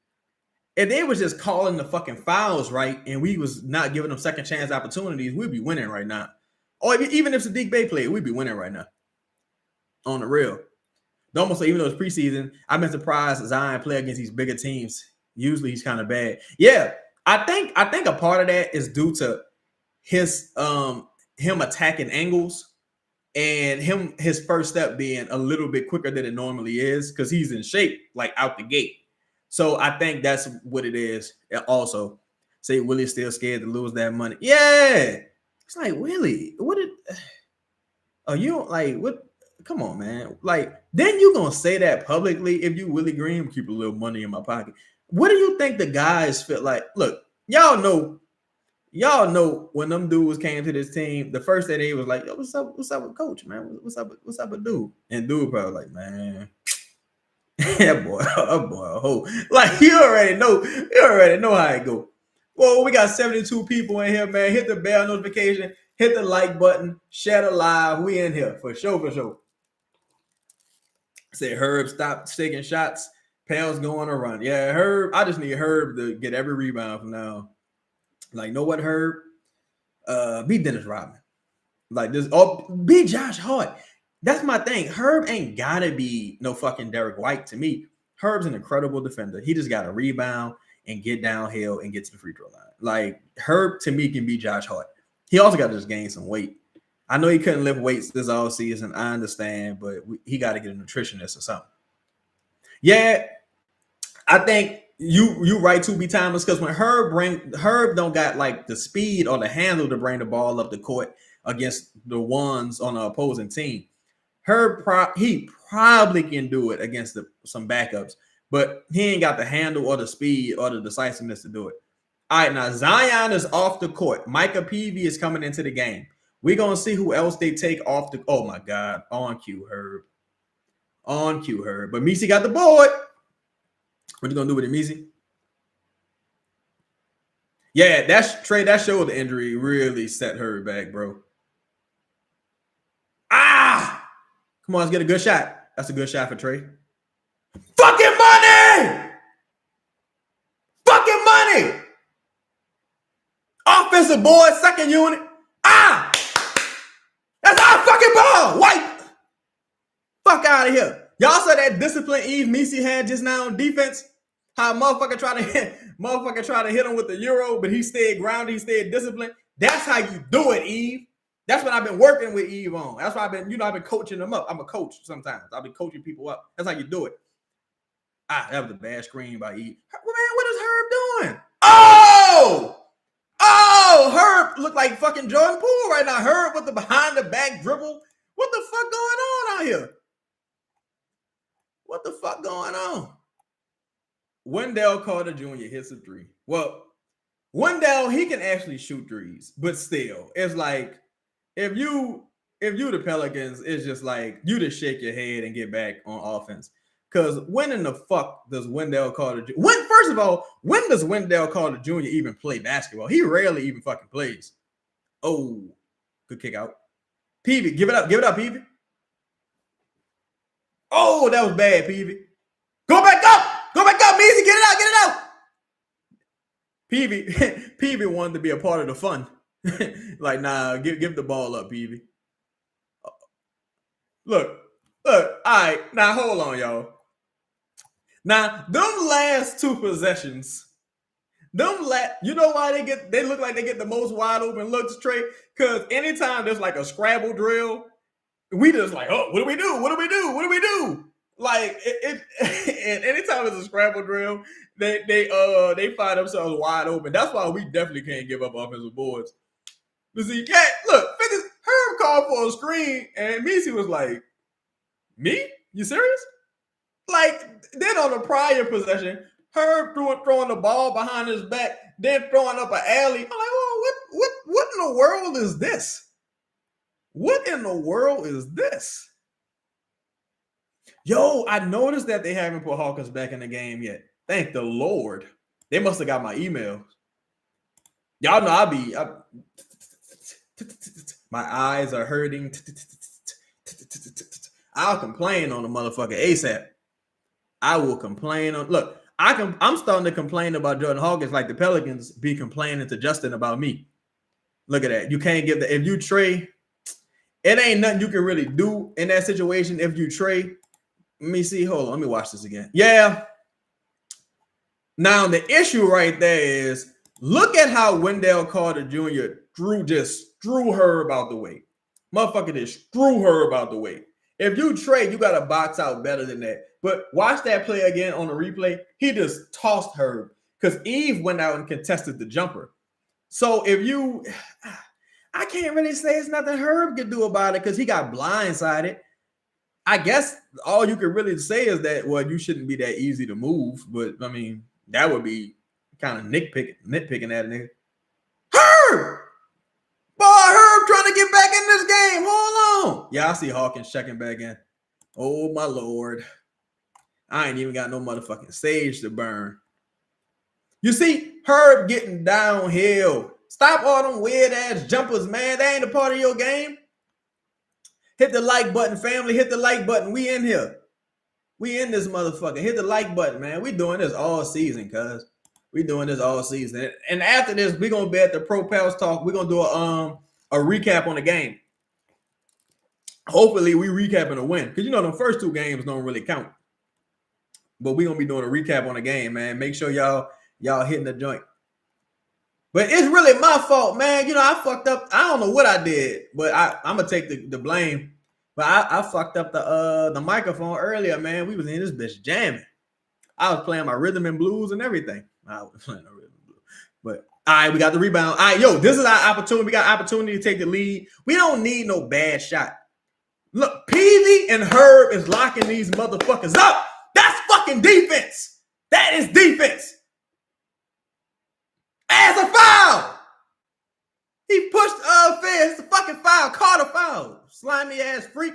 If they was just calling the fucking fouls right and we was not giving them second chance opportunities, we'd be winning right now. Or even if Sadiq Bey played, we'd be winning right now. On the real. Almost even though it's preseason, I've been surprised Zion play against these bigger teams. Usually he's kind of bad. Yeah, I think a part of that is due to his him attacking angles and his first step being a little bit quicker than it normally is because he's in shape like out the gate. So I think that's what it is. Also, say Willie's still scared to lose that money. Yeah, it's like Willie. What did? Oh, you don't like what? Come on, man. Like, then you gonna say that publicly if you Willie Green? Keep a little money in my pocket. What do you think the guys feel like? Look, y'all know when them dudes came to this team, the first day they was like, "Yo, what's up with coach, man? What's up with dude?" And dude probably like, "Man, that boy, a hoe." Like, you already know how it go. Well, we got 72 people in here, man. Hit the bell notification, hit the like button, share the live. We in here for sure. Say Herb, stop taking shots. Pal's going to run. Yeah, Herb. I just need Herb to get every rebound from now. Like, know what, Herb? Be Dennis Rodman. Like this. Oh, be Josh Hart. That's my thing. Herb ain't gotta be no fucking Derek White to me. Herb's an incredible defender. He just got to rebound and get downhill and get to the free throw line. Like, Herb to me can be Josh Hart. He also got to just gain some weight. I know he couldn't lift weights this all season. I understand, but he got to get a nutritionist or something. Yeah, I think you right to be timeless because when Herb don't got like the speed or the handle to bring the ball up the court against the ones on the opposing team. Herb he probably can do it against some backups, but he ain't got the handle or the speed or the decisiveness to do it. All right, now Zion is off the court. Micah Peavy is coming into the game. We're going to see who else they take off the – oh, my God. On cue, Herb. On cue, Herb. But Misi got the board. What you going to do with it, Misi? Yeah, that shoulder injury really set Herb back, bro. Ah! Come on, let's get a good shot. That's a good shot for Trey. Fucking money! Fucking money! Offensive board, second unit. Ah! That's our fucking ball. White. Fuck out of here. Y'all saw that discipline Eve Misi had just now on defense? How motherfucker try to hit him with the Euro, but he stayed grounded, he stayed disciplined. That's how you do it, Eve. That's what I've been working with Eve on. That's why I've been coaching them up. I'm a coach sometimes. I've been coaching people up. That's how you do it. That was a bad screen by Eve. Man, what is Herb doing? Oh, Herb looked like fucking Jordan Poole right now. Herb with the behind the back dribble. What the fuck going on out here? What the fuck going on? Wendell Carter Jr. hits a three. Well, Wendell, he can actually shoot threes, but still, it's like if you the Pelicans, it's just like you just shake your head and get back on offense. Because when in the fuck does Wendell Carter Jr. First of all, when does Wendell Carter Jr. even play basketball? He rarely even fucking plays. Oh, good kick out. Peavy, give it up, Peavy. Oh, that was bad, Peavy. Go back up, Measy, get it out. Peavy wanted to be a part of the fun. Like, nah, give the ball up, Peavy. Look, all right, now hold on, y'all. Now, them last two possessions, you know why they look like they get the most wide open looks, Trey? Because anytime there's like a Scrabble drill, we just like, oh, what do we do? Like and anytime it's a scramble drill, they find themselves wide open. That's why we definitely can't give up offensive boards. But see, look, Herb called for a screen, and Misi was like, "Me? You serious?" Like then on the prior possession, Herb throwing the ball behind his back, then throwing up an alley. I'm like, oh, what in the world is this? What in the world is this? Yo, I noticed that they haven't put Hawkins back in the game yet. Thank the Lord. They must have got my emails. Y'all know my eyes are hurting. I'll complain on the motherfucker ASAP. I will complain on. Look, I'm starting to complain about Jordan Hawkins like the Pelicans be complaining to Justin about me. Look at that. You can't give if you trade, it ain't nothing you can really do in that situation. If you trade, let me see. Hold on. Let me watch this again. Yeah. Now the issue right there is look at how Wendell Carter Jr. threw Herb out the way. Motherfucker just threw Herb out the way. If you trade, you got to box out better than that. But watch that play again on the replay. He just tossed Herb because Eve went out and contested the jumper. So I can't really say it's nothing Herb could do about it because he got blindsided. I guess all you could really say is that, well, you shouldn't be that easy to move. But, I mean, that would be kind of nitpicking at a nigga. Herb! Boy, Herb trying to get back in this game. Hold on. Yeah, I see Hawkins checking back in. Oh, my Lord. I ain't even got no motherfucking sage to burn. You see Herb getting downhill. Stop all them weird-ass jumpers, man. That ain't a part of your game. Hit the like button, family. Hit the like button. We in here. We in this motherfucker. Hit the like button, man. We doing this all season, cuz. We doing this all season. And after this, we're going to be at the Pro Pals Talk. We're going to do a recap on the game. Hopefully, we recapping a win. Because, the first two games don't really count. But we're going to be doing a recap on the game, man. Make sure y'all hitting the joint. But it's really my fault, man. I fucked up. I don't know what I did, but I'm going to take the blame. But I fucked up the microphone earlier, man. We was in this bitch jamming. I was playing my rhythm and blues and everything. I was playing the rhythm and blues. But, all right, we got the rebound. All right, yo, this is our opportunity. We got opportunity to take the lead. We don't need no bad shot. Look, Peavy and Herb is locking these motherfuckers up. That's fucking defense. That is defense. As a foul. He pushed Fizz the fucking foul. Caught a foul. Slimy ass freak.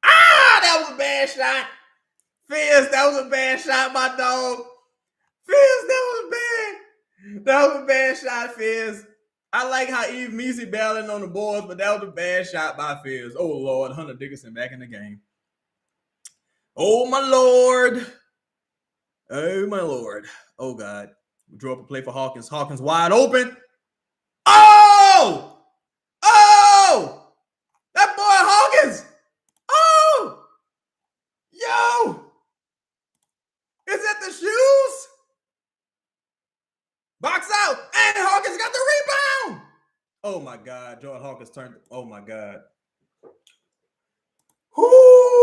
That was a bad shot. Fizz, that was a bad shot, my dog. Fizz, that was bad. That was a bad shot, Fizz. I like how Eve Measy battling on the boards, but that was a bad shot by Fizz. Oh, Lord. Hunter Dickinson back in the game. Oh, my Lord. Oh, my Lord. Oh, God. We drew up a play for Hawkins. Hawkins wide open. Oh! Oh! That boy Hawkins! Oh! Yo! Is it the shoes? Box out! And Hawkins got the rebound! Oh, my God. Jordan Hawkins turned. Oh, my God. Whoo!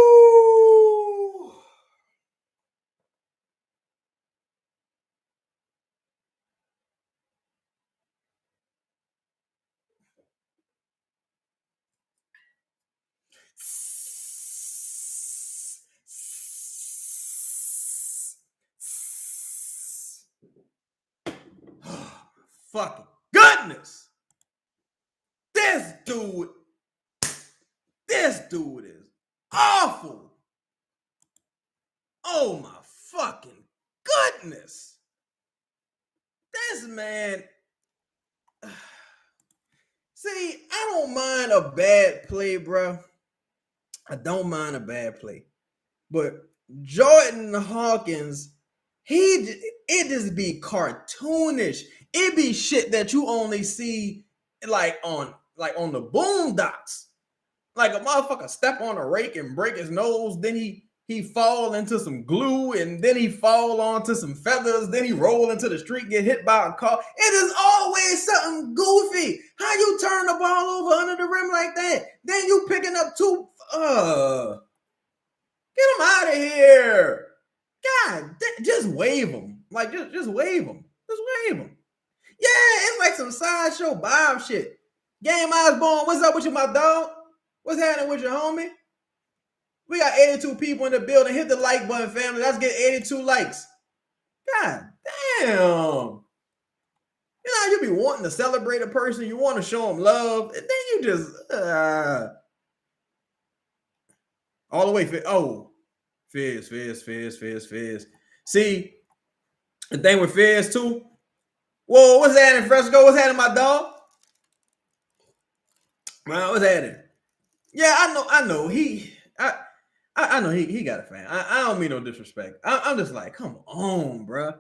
Fucking goodness. This dude is awful. Oh my fucking goodness. This man. See, I don't mind a bad play, bro. I don't mind a bad play. But Jordan Hawkins, it just be cartoonish. It be shit that you only see like on the boondocks. Like a motherfucker step on a rake and break his nose, then he fall into some glue, and then he fall onto some feathers, then he roll into the street, get hit by a car. It is always something goofy. How you turn the ball over under the rim like that? Then you picking up two there. God, just wave them. Like, just wave them. Just wave them. Yeah, it's like some sideshow Bob shit. Game Osborne, what's up with you, my dog? What's happening with your homie? We got 82 people in the building. Hit the like button, family. Let's get 82 likes. God damn. You know, you be wanting to celebrate a person. You want to show them love. And then you just, all the way. Fizz. See, the thing with Fizz, too. Whoa, what's happening, Fresco? What's happening, my dog? Well, what's happening? Yeah, I know. I know he got a fan. I don't mean no disrespect. I'm just like, come on, bro.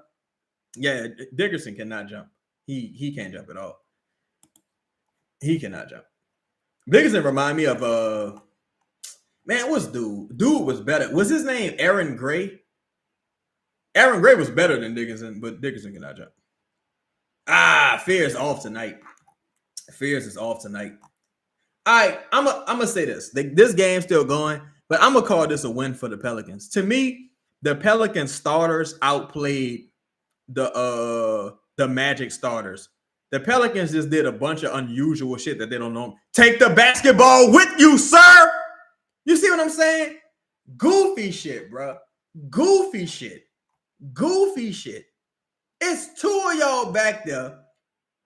Yeah, Dickerson cannot jump. He can't jump at all. He cannot jump. Dickerson remind me of man, what's dude? Dude was better. Was his name Aaron Gray? Aaron Gray was better than Dickerson, but Dickerson cannot jump. Fears off tonight. Fears is off tonight. All right, I'm gonna say this. This game's still going, but I'm gonna call this a win for the Pelicans. To me, the Pelicans starters outplayed the Magic starters. The Pelicans just did a bunch of unusual shit that they don't know. Take the basketball with you, sir. You see what I'm saying? Goofy shit, bro. Goofy shit. It's two of y'all back there.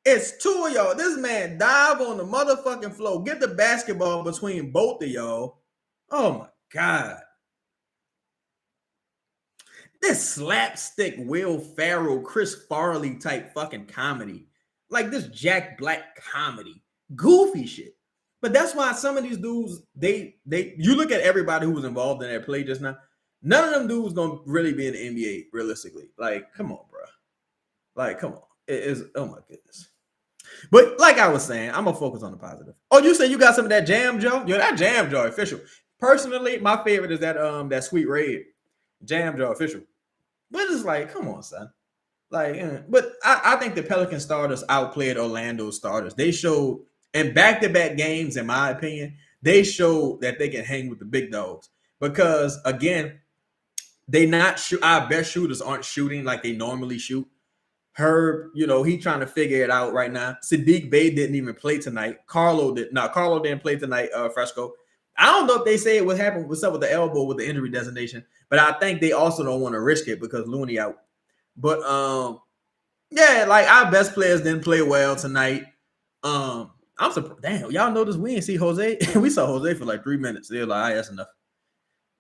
It's two of y'all. This man dive on the motherfucking floor. Get the basketball between both of y'all. Oh my God. This slapstick Will Ferrell, Chris Farley type fucking comedy. Like this Jack Black comedy. Goofy shit. But that's why some of these dudes, you look at everybody who was involved in that play just now, none of them dudes gonna really be in the NBA, realistically. Like, come on, bro. Like, come on. It is, oh my goodness. But like I was saying, I'm gonna focus on the positive. Oh, you said you got some of that Jam Joe? Yo, that Jam Joe official. Personally, my favorite is that Sweet Red Jam Joe official. But it's like, come on, son. Like, but I think the Pelican starters outplayed Orlando starters. They showed in back-to-back games, in my opinion, they showed that they can hang with the big dogs. Because again, our best shooters aren't shooting like they normally shoot. Herb, he trying to figure it out right now. Sadiq Bey didn't even play tonight. Carlo didn't play tonight, Fresco. I don't know if they say what's up with the elbow with the injury designation, but I think they also don't want to risk it because Looney out. But yeah, like our best players didn't play well tonight. I'm surprised. Damn, y'all notice we didn't see Jose. We saw Jose for like 3 minutes. They're like, all right, that's enough.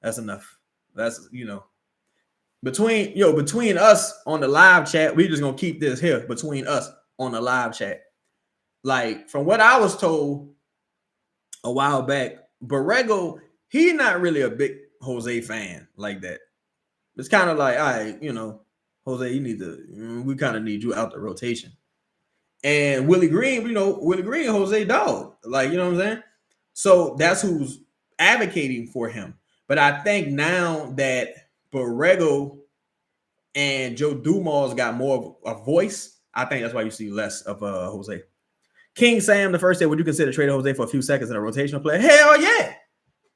That's enough. That's between us on the live chat, we just gonna keep this here between us on the live chat. Like from what I was told a while back, Borrego, he's not really a big Jose fan like that. It's kind of like, all right, Jose, we kind of need you out the rotation. And Willie Green, Jose dog. Like, you know what I'm saying? So that's who's advocating for him. But I think now that Borrego and Joe Dumars got more of a voice, I think that's why you see less of Jose. King Sam the first day, would you consider trading Jose for a few seconds in a rotational player? Hell yeah.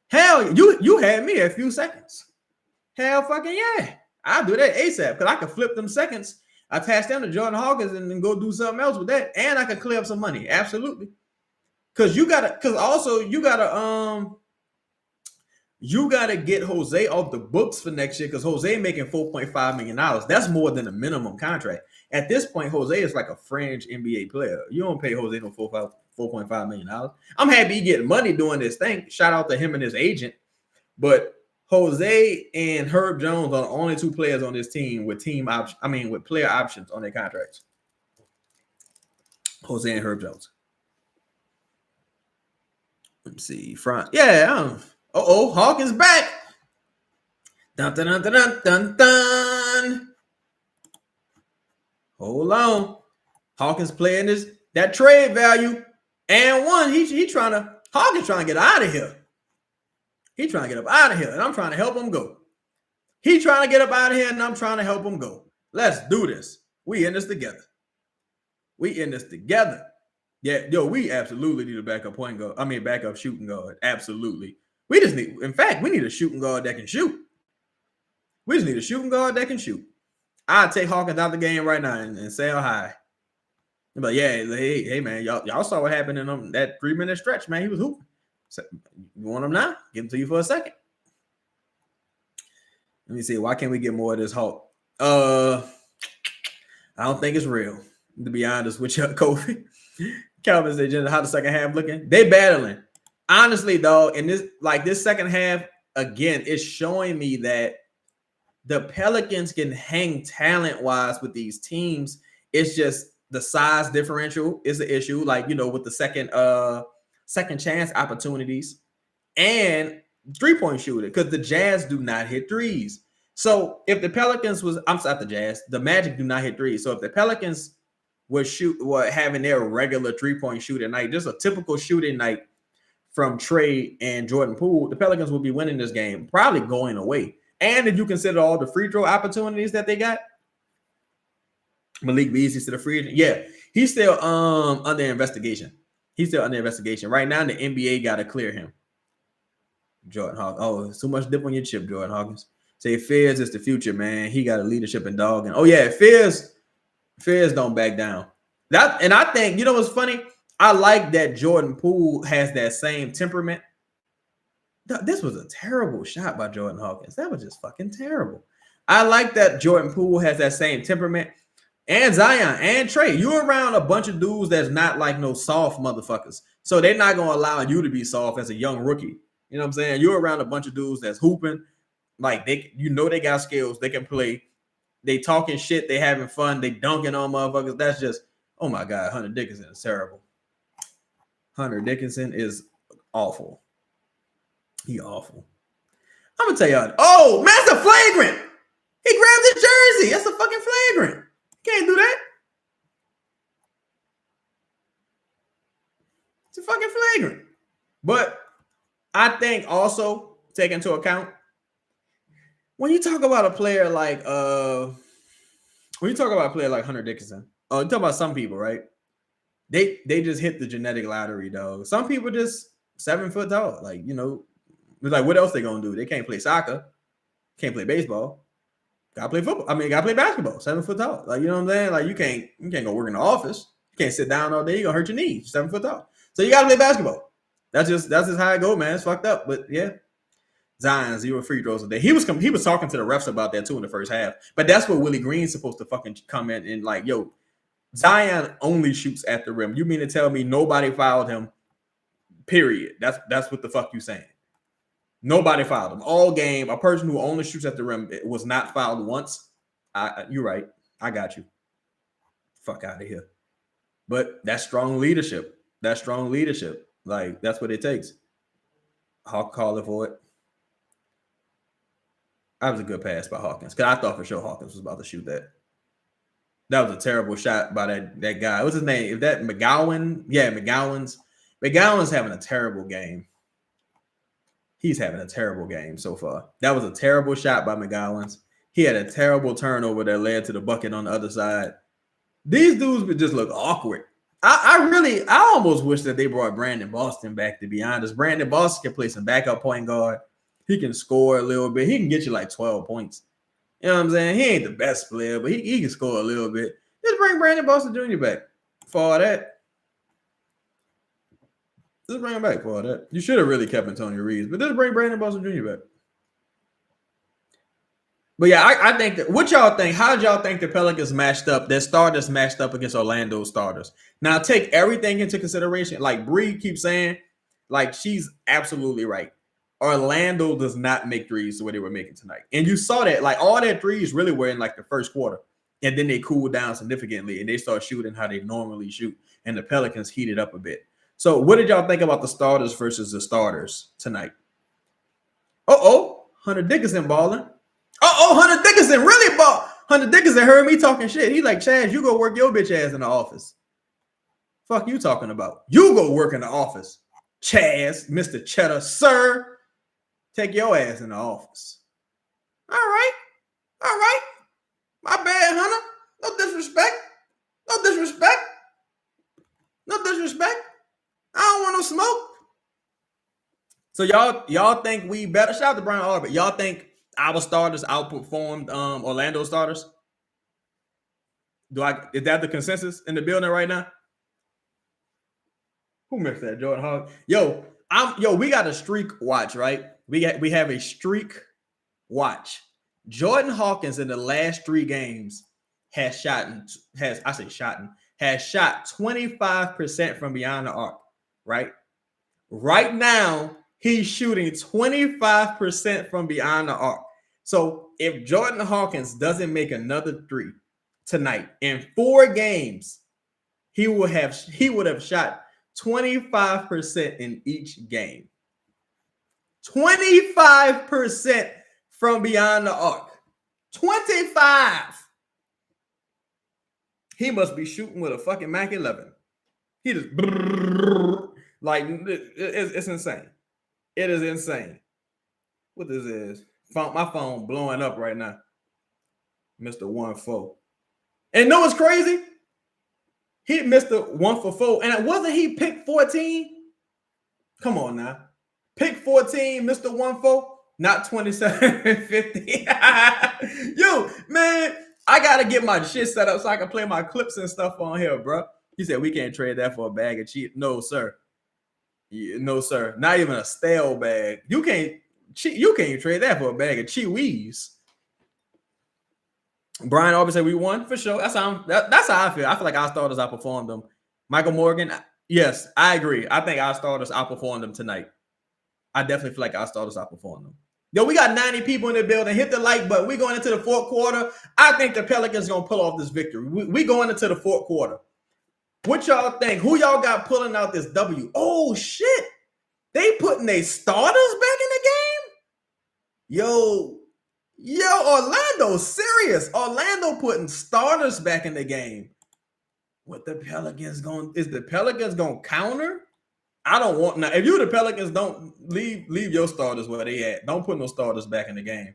Hell, you had me a few seconds. Hell fucking yeah. I'll do that ASAP because I can flip them seconds, attach them to Jordan Hawkins and then go do something else with that. And I can clear up some money. Absolutely. Because you gotta get Jose off the books for next year because Jose making $4.5 million. That's more than a minimum contract. At this point, Jose is like a fringe NBA player. You don't pay Jose no $4.5 million. I'm happy he getting money doing this thing. Shout out to him and his agent. But Jose and Herb Jones are the only two players on this team with with player options on their contracts. Jose and Herb Jones. Let's see. Front. Yeah. Hawkins back. Dun, dun, dun, dun, dun, dun. Hold on. Hawkins playing that trade value. And one, Hawkins trying to get out of here. He trying to get up out of here, and I'm trying to help him go. He trying to get up out of here, and I'm trying to help him go. Let's do this. We in this together. Yeah, we absolutely need a backup point guard. Backup shooting guard. Absolutely. We need a shooting guard that can shoot. We just need a shooting guard that can shoot. I'd take Hawkins out the game right now and sell high. But yeah, hey man, y'all saw what happened in that 3-minute stretch, man. He was hooping. So, you want him now? Give him to you for a second. Let me see. Why can't we get more of this Hulk? I don't think it's real. To be honest with you, Kofi. Calvin said, how the second half looking? They battling. Honestly, though, in this second half, again, it's showing me that the Pelicans can hang talent-wise with these teams. It's just the size differential is the issue, like, with the second chance opportunities and three-point shooting, because the Jazz do not hit threes. So if the Pelicans the Magic do not hit threes. So if the Pelicans were having their regular three-point shooting night, just a typical shooting night from Trey and Jordan Poole, the Pelicans will be winning this game, probably going away. And if you consider all the free throw opportunities that they got, Malik Beasley's to the free agent. Yeah, he's still under investigation. He's still under investigation. Right now, the NBA got to clear him. Jordan Hawkins. Oh, too much dip on your chip, Jordan Hawkins. Say Fizz is the future, man. He got a leadership and dog. And oh yeah, Fizz don't back down. And I think, what's funny? I like that Jordan Poole has that same temperament. This was a terrible shot by Jordan Hawkins. That was just fucking terrible. I like that Jordan Poole has that same temperament. And Zion and Trey. You're around a bunch of dudes that's not like no soft motherfuckers. So they're not going to allow you to be soft as a young rookie. You know what I'm saying? You're around a bunch of dudes that's hooping. Like, they got skills. They can play. They talking shit. They having fun. They dunking on motherfuckers. That's just, oh my God, Hunter Dickinson is terrible. Hunter Dickinson is awful. He awful. I'm going to tell y'all. Oh, man, that's a flagrant. He grabbed his jersey. That's a fucking flagrant. Can't do that. It's a fucking flagrant. But I think also take into account when you talk about a player like Hunter Dickinson, you talk about some people, right? They just hit the genetic lottery, dog. Some people just 7 foot tall. Like, like what else they gonna do? They can't play soccer, can't play baseball, gotta play football. Gotta play basketball. 7 foot tall. Like, you know what I'm saying? Like you can't go work in the office. You can't sit down all day. You're gonna hurt your knees. 7 foot tall. So you gotta play basketball. That's just how it go, man. It's fucked up. But yeah. Zion, 0 free throws a day. He was talking to the refs about that too in the first half. But that's what Willie Green's supposed to fucking come in and like, yo, Zion only shoots at the rim. You mean to tell me nobody fouled him? Period. That's what the fuck you saying. Nobody fouled him. All game, a person who only shoots at the rim was not fouled once. You're right. I got you. Fuck out of here. But that's strong leadership. Like, that's what it takes. Hawk calling for it. That was a good pass by Hawkins. Because I thought for sure Hawkins was about to shoot that. That was a terrible shot by that guy. What's his name? If that McGowan? Yeah, McGowan's having a terrible game. He's having a terrible game so far. That was a terrible shot by McGowan's. He had a terrible turnover that led to the bucket on the other side. These dudes would just look awkward. I almost wish that they brought Brandon Boston back, to be honest. Brandon Boston can play some backup point guard. He can score a little bit. He can get you like 12 points. You know what I'm saying? He ain't the best player, but he can score a little bit. Just bring Brandon Boston Jr. back for all that. Just bring him back for all that. You should have really kept Antonio Reeves, but just bring Brandon Boston Jr. back. But yeah, I think that, what y'all think? How did y'all think the Pelicans matched up? Their starters matched up against Orlando's starters. Now take everything into consideration. Like Bree keeps saying, like she's absolutely right. Orlando does not make threes the way they were making tonight. And you saw that, like all their threes really were in like the first quarter. And then they cooled down significantly and they start shooting how they normally shoot. And the Pelicans heated up a bit. So what did y'all think about the starters versus the starters tonight? Hunter Dickinson balling. Hunter Dickinson really ball. Hunter Dickinson heard me talking shit. He like, Chaz, you go work your bitch ass in the office. Fuck you talking about? You go work in the office. Chaz, Mr. Cheddar, sir. Take your ass in the office. All right. My bad, Hunter. No disrespect. I don't want no smoke. So y'all think we better? Shout out to Brian Arbor. Y'all think our starters outperformed Orlando starters? Is that the consensus in the building right now? Who missed that? Jordan Hawk. We got a streak watch, right? We have a streak watch. Jordan Hawkins in the last 3 games has shot 25% from beyond the arc, right? Right now, he's shooting 25% from beyond the arc. So if Jordan Hawkins doesn't make another 3 tonight in 4 games, he would have shot 25% in each game. 25% from beyond the arc. 25. He must be shooting with a fucking Mac 11. He just like it's insane. It is insane. What this is? My phone blowing up right now. Mr. 1-4. And know what's crazy? He Mr. 1-for-4. And wasn't he pick 14? Come on now. Pick 14, Mr. 1-4. Not 2750. Yo, man, I gotta get my shit set up so I can play my clips and stuff on here, bro. He said we can't trade that for a bag of cheat. No, sir. No, sir. Not even a stale bag. You can't trade that for a bag of Chewies. Brian Aubrey said we won for sure. That's how I feel. I feel like our starters outperformed them. Michael Morgan, yes, I agree. I think our starters outperformed them tonight. I definitely feel like our starters outperformed them. Yo, we got 90 people in the building. Hit the like button. We're going into the 4th quarter. I think the Pelicans going to pull off this victory. We going into the 4th quarter. What y'all think? Who y'all got pulling out this W? Oh, shit. They putting their starters back in the game? Yo, Orlando's serious. Orlando putting starters back in the game. What the Pelicans going? Is the Pelicans going to counter? I don't want now. If you the Pelicans, don't leave your starters where they at. Don't put no starters back in the game.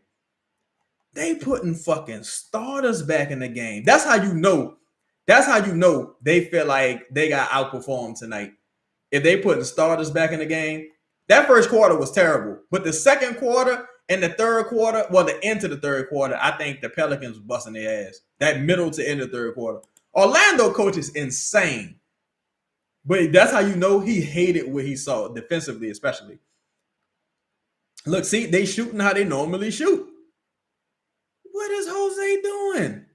They putting fucking starters back in the game. That's how you know. That's how you know they feel like they got outperformed tonight. If they putting starters back in the game, that first quarter was terrible. But the second quarter and the third quarter, well, the end to the third quarter, I think the Pelicans was busting their ass. That middle to end of the third quarter. Orlando coach is insane. But that's how you know he hated what he saw, defensively especially. Look, see, they shooting how they normally shoot. What is Jose doing?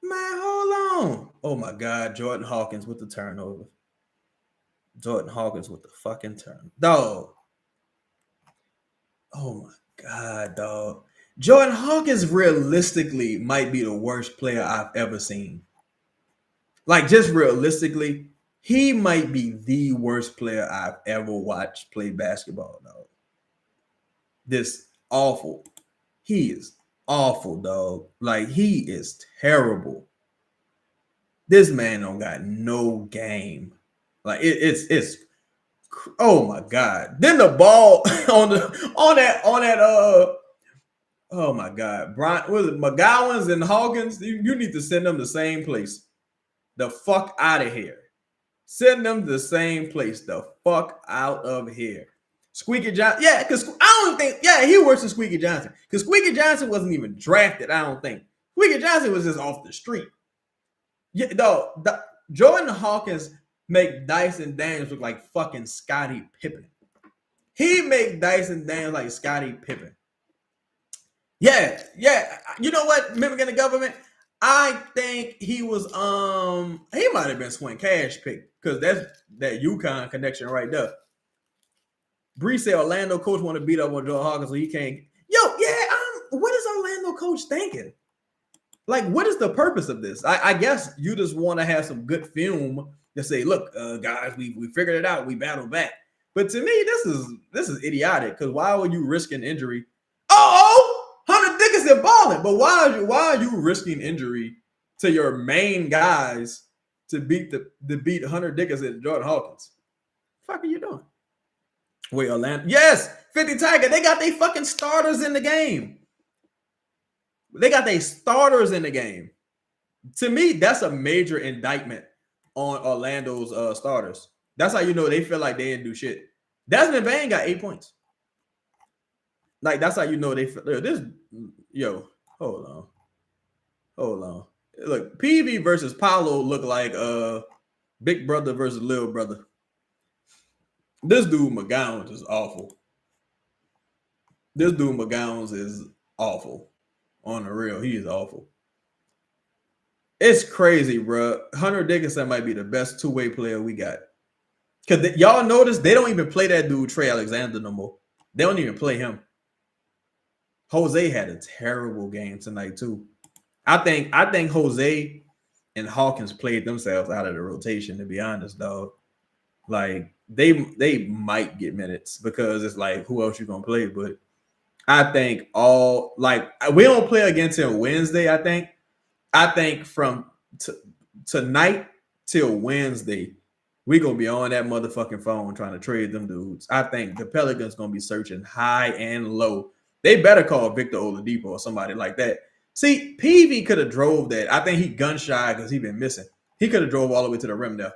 Man, hold on. Oh, my God. Jordan Hawkins with the turnover. Jordan Hawkins with the fucking turn. Dog. Oh, my God, dog. Jordan Hawkins realistically might be the worst player I've ever seen. Like, just realistically, he might be the worst player I've ever watched play basketball, dog. This awful. He is awful, dog. Like, he is terrible. This man don't got no game. Like, it's oh my God. Then the ball on that oh my God. Brian, was it McGowan's and Hawkins? You need to send them the same place. The fuck out of here. Send them the same place. The fuck out of here. Squeaky Johnson. Yeah, because I don't think, he works than Squeaky Johnson. Because Squeaky Johnson wasn't even drafted, I don't think. Squeaky Johnson was just off the street. Yeah, Jordan Hawkins make Dyson Daniels look like fucking Scottie Pippen. He make Dyson Daniels like Scottie Pippen. Yeah. You know what? Mimicking the government? I think he was he might have been Swing Cash pick because that's that UConn connection right there. Bree said Orlando coach want to beat up on Jordan Hawkins so he can't. What is Orlando coach thinking? Like, what is the purpose of this? I guess you just want to have some good film to say, look, guys, we figured it out, we battled back. But to me, this is idiotic because why are you risking injury? Hunter Dickinson balling, but why are you risking injury to your main guys to beat Hunter Dickinson and Jordan Hawkins? What the fuck are you doing? Wait, Orlando. Yes, 50 Tiger. They got their fucking starters in the game. They got their starters in the game. To me, that's a major indictment on Orlando's starters. That's how you know they feel like they didn't do shit. Desmond Bane got 8 points. Like that's how you know they this. Yo, hold on. Look, PV versus Paolo look like Big Brother versus Little Brother. This dude McGowan is awful. This dude McGowan is awful. On the real, he is awful. It's crazy, bro. Hunter Dickinson might be the best two-way player we got. Cause y'all notice they don't even play that dude Trey Alexander no more. They don't even play him. Jose had a terrible game tonight too. I think Jose and Hawkins played themselves out of the rotation. To be honest, dog, like they might get minutes because it's like who else you gonna play? But I think all like we don't play against him Wednesday. I think from tonight till Wednesday, we gonna be on that motherfucking phone trying to trade them dudes. I think the Pelicans gonna be searching high and low. They better call Victor Oladipo or somebody like that. See, PV could have drove that. I think he gun shy because he been missing. He could have drove all the way to the rim there.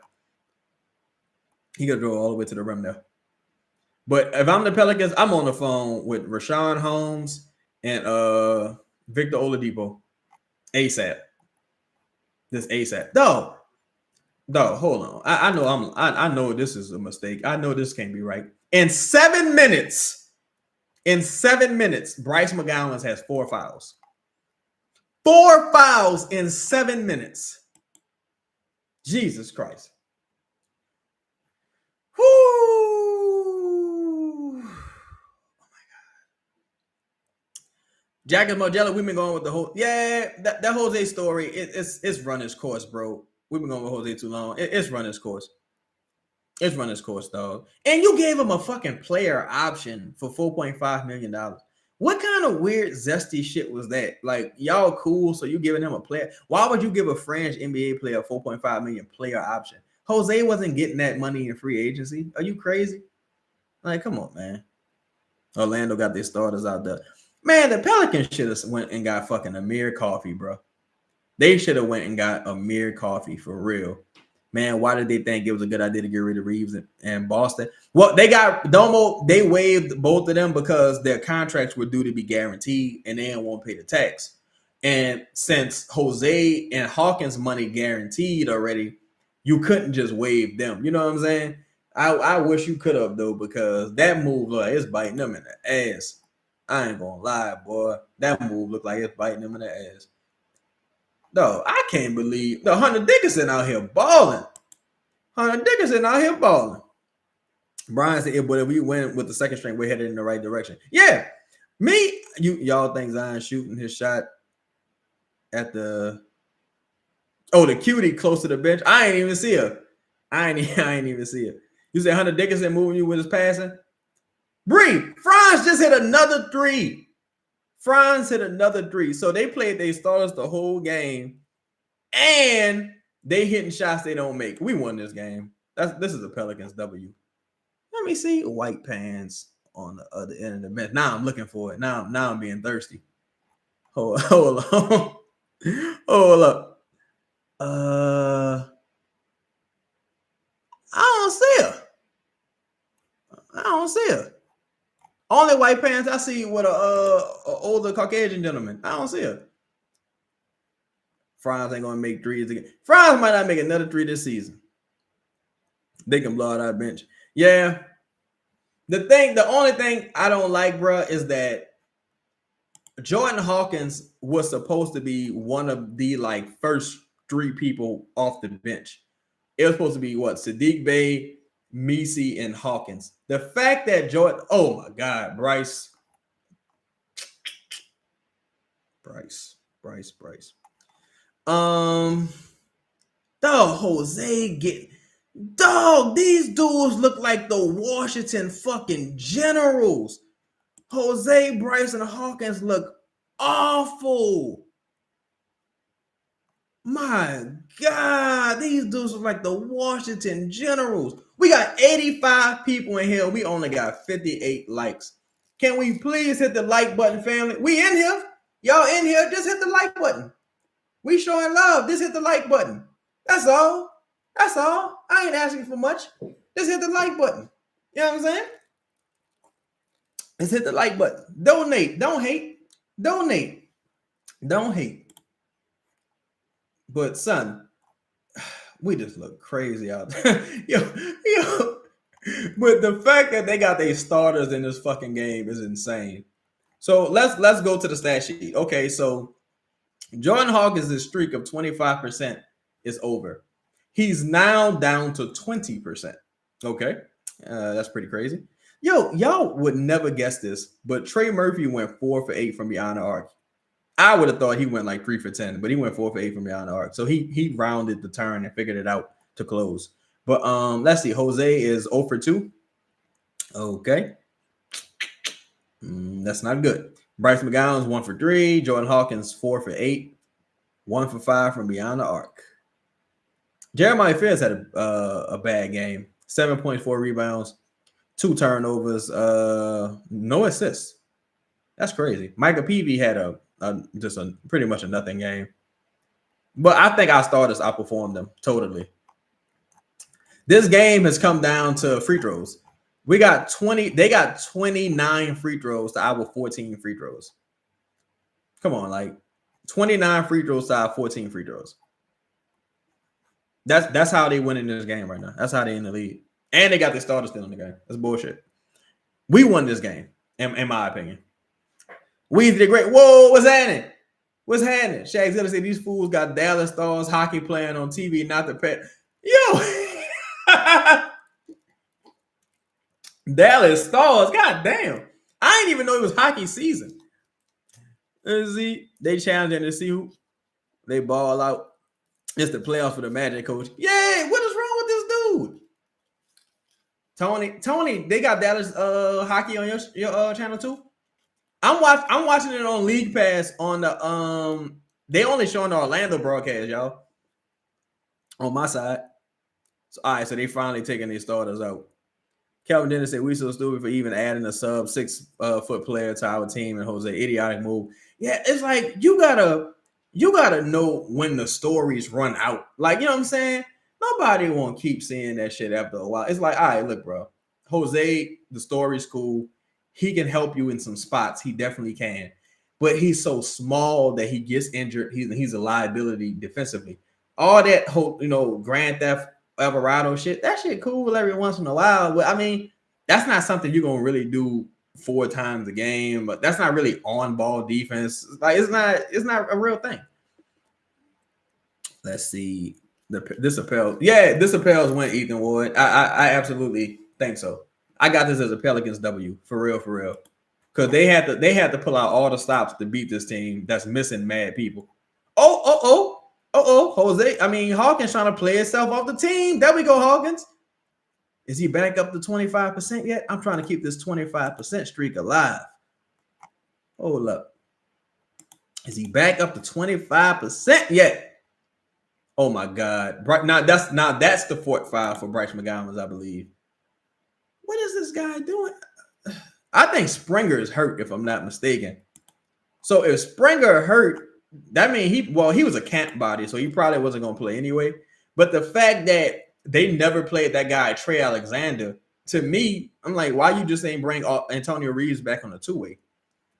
But if I'm the Pelicans, I'm on the phone with Rashawn Holmes and Victor Oladipo ASAP. This ASAP. Dog, hold on. I know this is a mistake. I know this can't be right. In 7 minutes, Bryce McGowan has 4 fouls. 4 fouls in 7 minutes. Jesus Christ. Whoo! Oh my God. Jack and Margella, we've been going with the whole that Jose story. It's run its course, bro. We've been going with Jose too long. It's run its course. It's run its course, dog. And you gave him a fucking player option for $4.5 million. What kind of weird, zesty shit was that? Like, y'all cool, so you giving him a player. Why would you give a fringe NBA player a $4.5 million player option? Jose wasn't getting that money in free agency. Are you crazy? Like, come on, man. Orlando got their starters out there. Man, the Pelicans should have went and got fucking Amir Coffee, bro. They should have went and got Amir Coffee for real. Man, why did they think it was a good idea to get rid of Reeves and Boston? Well, they got Domo. They waived both of them because their contracts were due to be guaranteed, and they didn't want to pay the tax. And since Jose and Hawkins' money guaranteed already, you couldn't just waive them. You know what I'm saying? I wish you could have though, because that move like it's biting them in the ass. I ain't gonna lie, boy. That move looked like it's biting them in the ass. No, I can't believe the Hunter Dickinson out here balling. Brian said, but if we win with the second string, we're headed in the right direction. Yeah. Y'all think Zion shooting his shot at the cutie close to the bench? I ain't even see her. I ain't even see her. You said Hunter Dickinson moving you with his passing? Bree, Franz just hit another three. So they played their starters the whole game, and they hitting shots they don't make. We won this game. This is a Pelicans W. Let me see white pants on the other end of the bench. Now I'm looking for it. Now I'm being thirsty. Hold on. Hold up. I don't see her. Only white pants I see with a older Caucasian gentleman. I don't see her. Franz ain't gonna make threes again. Franz might not make another 3 this season. They can blow out our bench. Yeah. The only thing I don't like, bro, is that Jordan Hawkins was supposed to be one of the first 3 people off the bench. It was supposed to be Sadiq Bey, Messi, and Hawkins. The fact that Jordan, oh my God, Bryce. Jose these dudes look like the Washington fucking Generals. Jose, Bryce, and Hawkins look awful. My God, these dudes look like the Washington Generals. We got 85 people in here. We only got 58 likes. Can we please hit the like button, family? We in here. Y'all in here. Just hit the like button. We showing love. Just hit the like button. That's all. I ain't asking for much. Just hit the like button. You know what I'm saying? Let's hit the like button. Donate. Don't hate. Donate. Don't hate. But son, we just look crazy out there. yo. But the fact that they got their starters in this fucking game is insane. So let's go to the stat sheet. Okay, so Jordan Hawkins' streak of 25% is over. He's now down to 20%. Okay, that's pretty crazy. Yo, y'all would never guess this, but Trey Murphy went 4 for 8 from beyond the arc. I would have thought he went like 3 for 10, but he went 4 for 8 from beyond the arc. So he rounded the turn and figured it out to close. But let's see. Jose is 0 for 2. Okay. That's not good. Bryce McGowan's 1 for 3. Jordan Hawkins 4 for 8. 1 for 5 from beyond the arc. Jeremiah Fears had a bad game. 7.4 rebounds, 2 turnovers, no assists. That's crazy. Micah Peavy had just pretty much a nothing game. But I think our starters outperformed them totally. This game has come down to free throws. We got 20. They got 29 free throws to our 14 free throws. Come on, like 29 free throws to our 14 free throws. That's how they win in this game right now. That's how they in the lead. And they got their starters still in the game. That's bullshit. We won this game, in my opinion. We did great. Whoa, what's happening? What's happening? Shaq's gonna say these fools got Dallas Stars hockey playing on TV, not the pet. Yo, Dallas Stars. God damn. I didn't even know it was hockey season. See, they challenging to see who they ball out. It's the playoffs for the Magic coach. Yay! What is wrong with this dude? Tony, they got Dallas hockey on your channel too. I'm watching it on League Pass on the They only showing the Orlando broadcast, y'all. On my side. So, all right, so they finally taking their starters out. Kelvin Dennis said we so stupid for even adding a sub 6 foot player to our team, and Jose idiotic move. Yeah, it's like you gotta know when the stories run out. Like, you know what I'm saying? Nobody won't keep seeing that shit after a while. It's like, all right, look, bro. Jose, the story's cool. He can help you in some spots. He definitely can. But he's so small that he gets injured. He's a liability defensively. All that whole, Grand Theft Alvarado shit, that shit cool every once in a while. But I mean, that's not something you're gonna really do 4 times a game. But that's not really on-ball defense. Like, it's not a real thing. Let's see. This appeals. Yeah, this appeals went Ethan Ward. I absolutely think so. I got this as a Pelicans W for real. Because they had to pull out all the stops to beat this team that's missing mad people. Jose. I mean, Hawkins trying to play himself off the team. There we go, Hawkins. Is he back up to 25% yet? I'm trying to keep this 25% streak alive. Hold up. Is he back up to 25% yet? Oh my God. Now that's the fourth foul for Bryce McGowan, I believe. What is this guy doing? I think Springer is hurt, if I'm not mistaken. So if Springer hurt, that means he was a camp body, so he probably wasn't going to play anyway. But the fact that they never played that guy, Trey Alexander, to me, I'm like, why you just ain't bring Antonio Reeves back on the 2-way?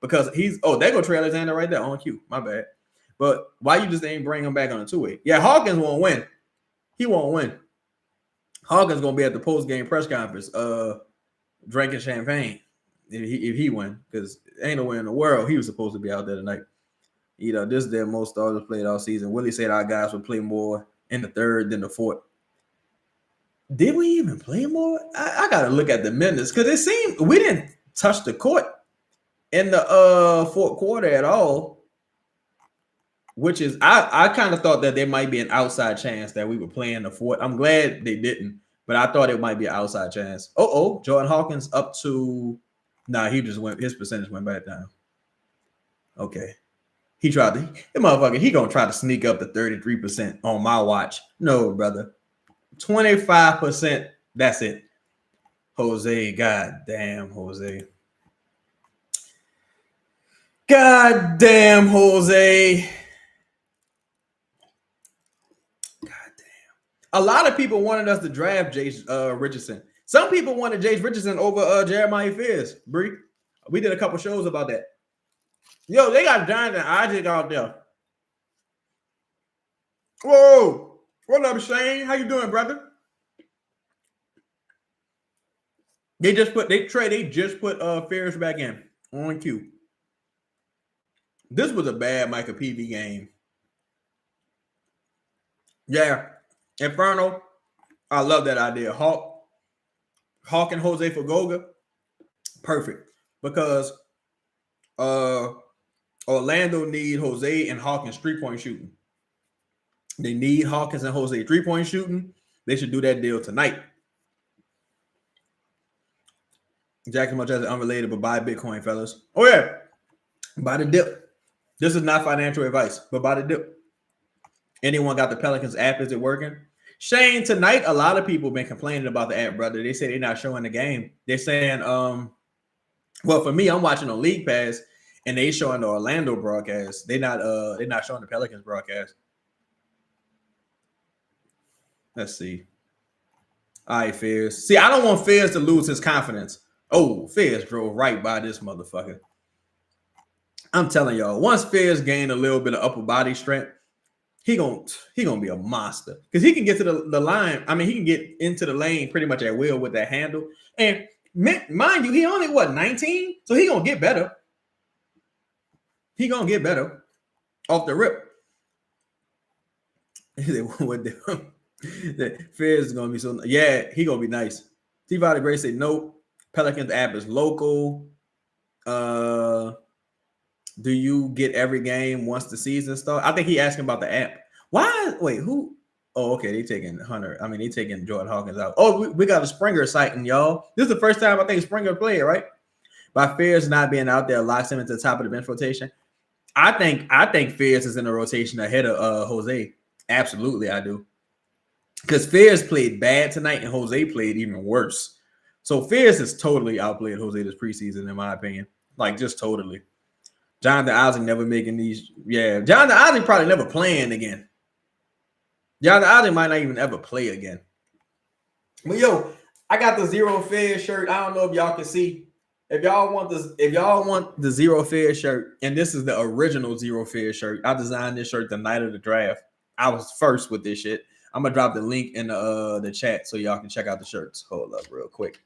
Because there go Trey Alexander right there on cue. My bad. But why you just ain't bring him back on the 2-way? Yeah, Hawkins won't win. He won't win. Hawkins going to be at the post-game press conference drinking champagne if he win, because ain't no way in the world he was supposed to be out there tonight. This is their most starters played all season. Willie said our guys would play more in the third than the fourth. Did we even play more? I got to look at the minutes because it seemed we didn't touch the court in the fourth quarter at all, which is I kind of thought that there might be an outside chance that we were playing the fourth. I'm glad they didn't, but I thought it might be an outside chance. Jordan Hawkins up to he just went, his percentage went back down. Okay. He gonna try to sneak up to 33% on my watch. No, brother. 25%. That's it. Jose, goddamn Jose. Goddamn Jose. Goddamn. A lot of people wanted us to draft Jace Richardson. Some people wanted Jace Richardson over Jeremiah Fears, Bree. We did a couple shows about that. Yo, they got Jonathan Isaac out there. Whoa, what up, Shane? How you doing, brother? They just put Ferris back in on cue. This was a bad Micah PV game. Yeah, Inferno. I love that idea. Hawk and Jose Fagoga, perfect, because Orlando need Jose and Hawkins 3-point shooting. They need Hawkins and Jose 3-point shooting. They should do that deal tonight. Jackson Much as unrelated, but buy Bitcoin, fellas. Oh yeah, buy the dip. This is not financial advice, but buy the dip. Anyone got the Pelicans app? Is it working? Shane, tonight a lot of people been complaining about the app, brother. They say they're not showing the game. They're saying, well, for me, I'm watching on League Pass, and they showing the Orlando broadcast. They're not showing the Pelicans broadcast. Let's see. All right, Fizz. See, I don't want Fizz to lose his confidence. Oh, Fizz drove right by this motherfucker. I'm telling y'all, once Fizz gained a little bit of upper body strength, he gonna be a monster, because he can get to the line. I mean, he can get into the lane pretty much at will with that handle. And mind you, he only 19, so he gonna get better. He gonna get better off the rip. Fizz is gonna be so. Yeah, he gonna be nice. T-Vada Gray said nope. Pelicans app is local. Do you get every game once the season starts? I think he asking about the app. Why? Wait, who? Oh, okay. They taking Hunter. I mean, they taking Jordan Hawkins out. Oh, we got a Springer sighting, y'all. This is the first time I think Springer played, right? By Fizz not being out there locks him into the top of the bench rotation. I think Fizz is in the rotation ahead of Jose. Absolutely, I do. Because Fizz played bad tonight and Jose played even worse. So Fizz has totally outplayed Jose this preseason, in my opinion. Like, just totally. Jonathan Isaac never making these. Yeah, Jonathan Isaac probably never playing again. Jonathan Isaac might not even ever play again. But yo, I got the Zero Fizz shirt. I don't know if y'all can see. If y'all want the Zero Fizz shirt, and this is the original Zero Fizz shirt. I designed this shirt the night of the draft. I was first with this shit. I'm gonna drop the link in the chat so y'all can check out the shirts. Hold up real quick.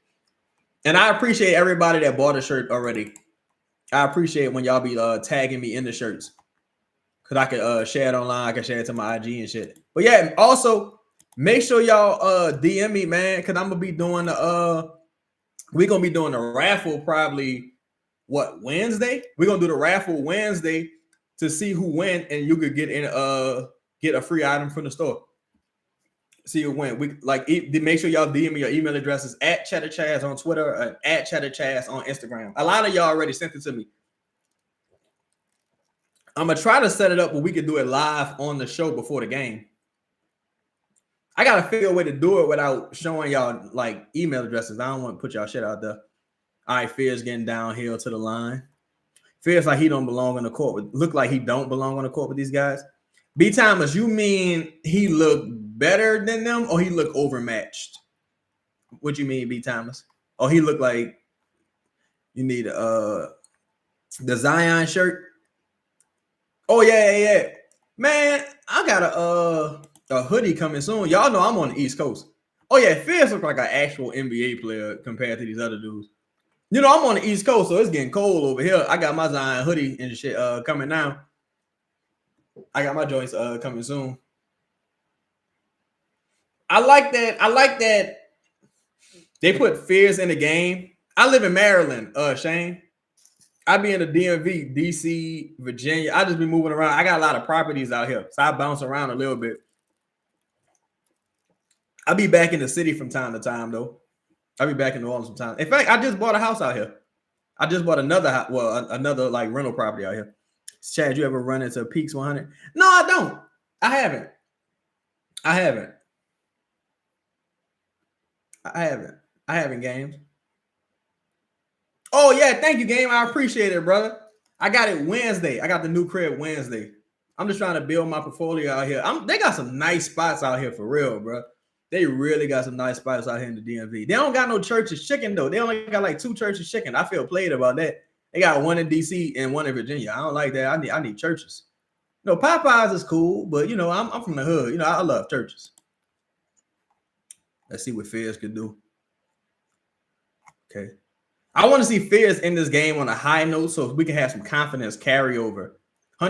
And I appreciate everybody that bought a shirt already. I appreciate when y'all be tagging me in the shirts, because I can share it online. I can share it to my IG and shit. But yeah, also make sure y'all DM me, man, because I'm gonna be doing we're gonna be doing the raffle probably Wednesday. We're gonna do the raffle Wednesday to see who win, and you could get a free item from the store. See who win. We make sure y'all DM me your email addresses at Cheddar Chaz on Twitter and at Cheddar Chaz on Instagram. A lot of y'all already sent it to me. I'm gonna try to set it up where we can do it live on the show before the game. I gotta figure a way to do it without showing y'all like email addresses. I don't want to put y'all shit out there. All right, Fizz getting downhill to the line. Fizz like he don't belong on the court. Look like he don't belong on the court with these guys. B Thomas, you mean he looked better than them, or he looked overmatched? What you mean, B Thomas? Oh, he looked like you need the Zion shirt. Oh yeah. Man, I got a hoodie coming soon. Y'all know I'm on the East Coast. Oh yeah, Fizz look like an actual NBA player compared to these other dudes. You know, I'm on the East Coast, so it's getting cold over here. I got my Zion hoodie and shit coming now. I got my joints coming soon. I like that they put Fizz in the game. I live in Maryland, Shane. I be in the DMV, DC, Virginia. I just be moving around. I got a lot of properties out here, so I bounce around a little bit. I'll be back in the city from time to time, though. I'll be back in New Orleans sometimes. In fact, I just bought a house out here. I just bought another like rental property out here. Chad, you ever run into Peaks 100? No, I don't. I haven't games. Oh yeah, thank you, game. I appreciate it, brother. I got it Wednesday. I got the new crib Wednesday. I'm just trying to build my portfolio out here. They got some nice spots out here for real, bro. They really got some nice spots out here in the DMV. They don't got no Church's Chicken though. They only got like 2 Church's Chicken. I feel played about that. They got one in DC and one in Virginia. I don't like that. I need churches. No, Popeyes is cool, but I'm from the hood. I love churches. Let's see what Fizz could do. Okay. I want to see Fizz in this game on a high note so we can have some confidence carry over. I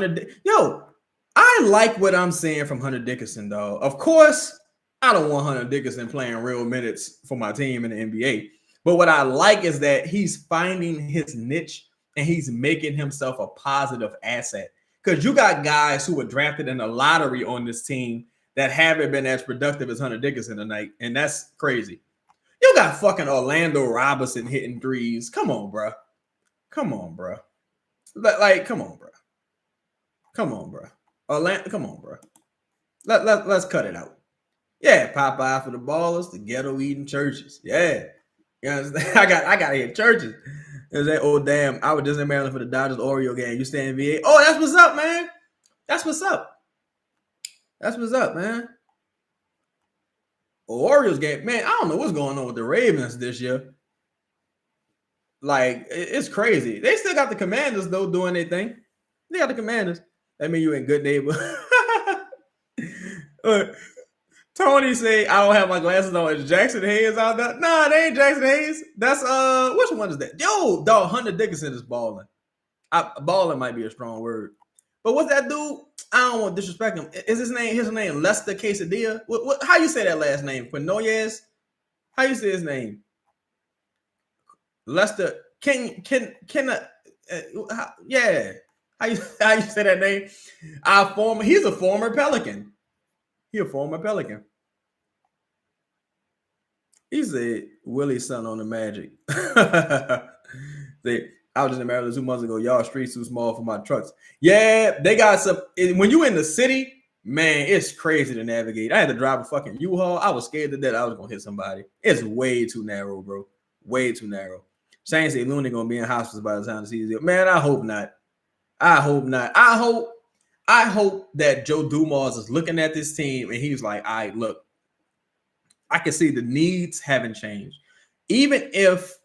like what I'm seeing from Hunter Dickinson, though. Of course, I don't want Hunter Dickinson playing real minutes for my team in the NBA. But what I like is that he's finding his niche and he's making himself a positive asset. Because you got guys who were drafted in the lottery on this team that haven't been as productive as Hunter Dickinson tonight. And that's crazy. You got fucking Orlando Robinson hitting threes. Come on, bro. Come on, bro. Come on, bro. Come on, bro. Come on, bro. Let's cut it out. Yeah, Popeye for the ballers, the ghetto eating churches. Yeah. You understand? I got to hit churches. Is that damn? I was just in Maryland for the Dodgers Oreo game. You stay in VA? Oh, that's what's up, man. That's what's up. That's what's up, man. Orioles game, man. I don't know what's going on with the Ravens this year. Like, it's crazy. They still got the Commanders though doing their thing. They got the Commanders. That mean you in good neighbor. Tony say I don't have my glasses on. Is Jackson Hayes out there? Nah, they ain't Jackson Hayes. That's which one is that? Yo, dog, Hunter Dickinson is balling. Balling might be a strong word. But what's that dude? I don't want to disrespect him. Is his name Lester Quesadilla? What how you say that last name? Quinones? How you say his name? Lester yeah. How you say that name? He's a former Pelican. He a former Pelican. He's a Willie son on the Magic. I was just in Maryland 2 months ago. Y'all streets too small for my trucks. Yeah, they got some. When you in the city, man, it's crazy to navigate. I had to drive a fucking U-Haul. I was scared to death I was gonna hit somebody. It's way too narrow, bro. Way too narrow. Shane say Looney gonna be in hospice by the time the season. Man, I hope not. I hope not. I hope that Joe Dumars is looking at this team and he's like, all right, look, I can see the needs haven't changed. Even if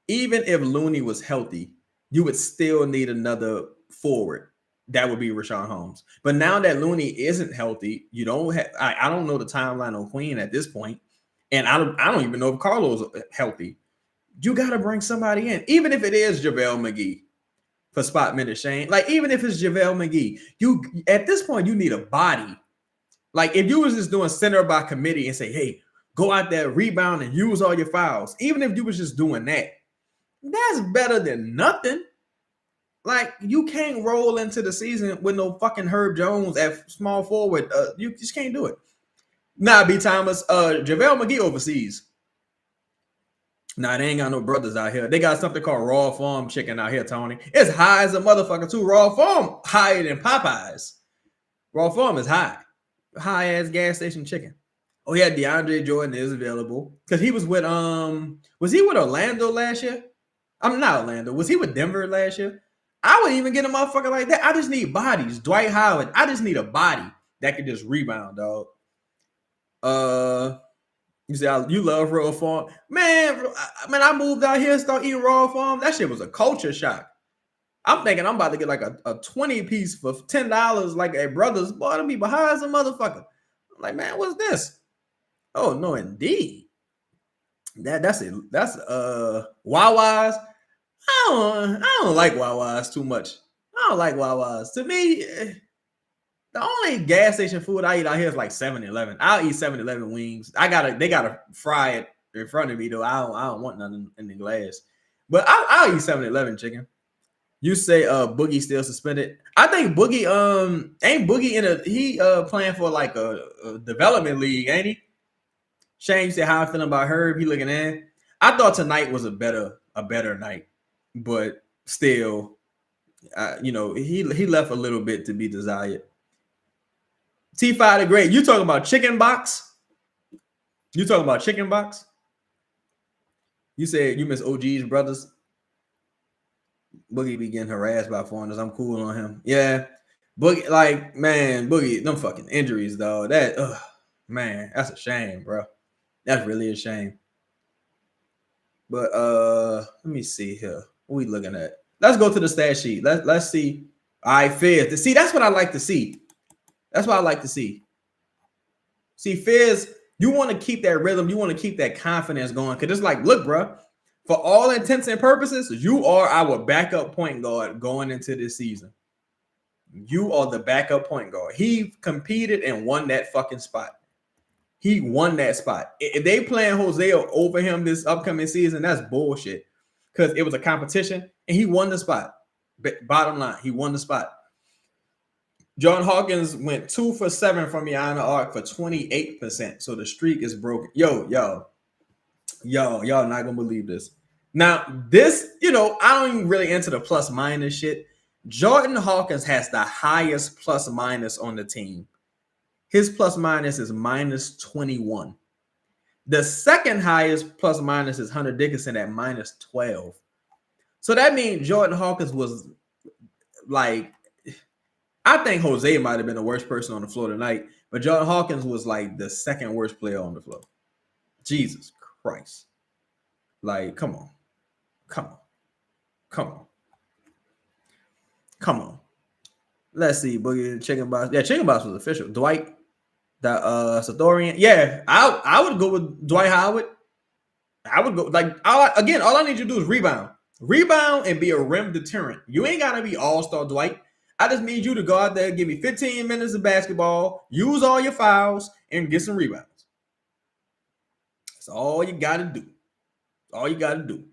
Looney was healthy, you would still need another forward. That would be Rashawn Holmes. But now that Looney isn't healthy, you don't have. I don't know the timeline on Queen at this point, and I don't even know if Carlo's healthy. You got to bring somebody in, even if it is JaVale McGee for spot minute, Shane. Like even if it's JaVale McGee, you at this point you need a body. Like if you was just doing center by committee and say, hey, go out there, rebound, and use all your fouls. Even if you was just doing that. That's better than nothing. Like, you can't roll into the season with no fucking Herb Jones at small forward. You just can't do it. Nah, B. Thomas, JaVale McGee overseas. Nah, they ain't got no brothers out here. They got something called Raw Farm chicken out here, Tony. It's high as a motherfucker, too. Raw Farm higher than Popeyes. Raw Farm is high. High-ass gas station chicken. Oh, yeah, DeAndre Jordan is available. Because he was with, was he with Orlando last year? I'm not Orlando. Was he with Denver last year? I wouldn't even get a motherfucker like that. I just need bodies. Dwight Howard. I just need a body that can just rebound, dog. You say you love Raw Farm. Man, I moved out here and started eating Raw Farm. That shit was a culture shock. I'm thinking I'm about to get like a 20-piece for $10 like a Brothers. Boy, that'll be behind some motherfucker. I'm like, man, what's this? Oh, no, indeed. That's it. That's Wawa's. I don't like Wawa's too much. I don't like Wawa's. To me, the only gas station food I eat out here is like 7-Eleven. I'll eat 7-Eleven wings. They gotta fry it in front of me though. I don't want nothing in the glass. But I'll eat 7-Eleven chicken. You say Boogie still suspended. I think Boogie ain't Boogie he playing for like a development league, ain't he? Shane, you said how I feeling about Herb. He looking in. I thought tonight was a better night, but still, he left a little bit to be desired. T5 the Great. You talking about Chicken Box? You said you miss OG's brothers. Boogie be getting harassed by foreigners. I'm cool on him. Yeah. Boogie, like, man, Boogie, them fucking injuries, though. Man, that's a shame, bro. That's really a shame. But let me see here. What we looking at? Let's go to the stat sheet. Let's see. All right, Fizz. See, that's what I like to see. That's what I like to see. See, Fizz, you want to keep that rhythm. You want to keep that confidence going. Because it's like, look, bro, for all intents and purposes, you are our backup point guard going into this season. You are the backup point guard. He competed and won that fucking spot. He won that spot. If they playing Jose over him this upcoming season, that's bullshit. Because it was a competition and he won the spot. Bottom line, he won the spot. John Hawkins went 2 for 7 from behind the arc for 28%. So the streak is broken. Y'all not gonna believe this. Now, this, I don't even really into the plus minus shit. Jordan Hawkins has the highest plus minus on the team. His plus minus is minus 21. The second highest plus minus is Hunter Dickinson at minus 12. So that means Jordan Hawkins was like, I think Jose might have been the worst person on the floor tonight, but Jordan Hawkins was like the second worst player on the floor. Jesus Christ. Like, come on. Let's see. Boogie Chicken Box. Yeah, Chicken Box was official. Dwight, the Sathorian. Yeah, I would go with Dwight Howard. I would go all I need you to do is rebound and be a rim deterrent. You ain't gotta be all-star Dwight. I just need you to go out there, give me 15 minutes of basketball, use all your fouls, and get some rebounds. That's all you gotta do.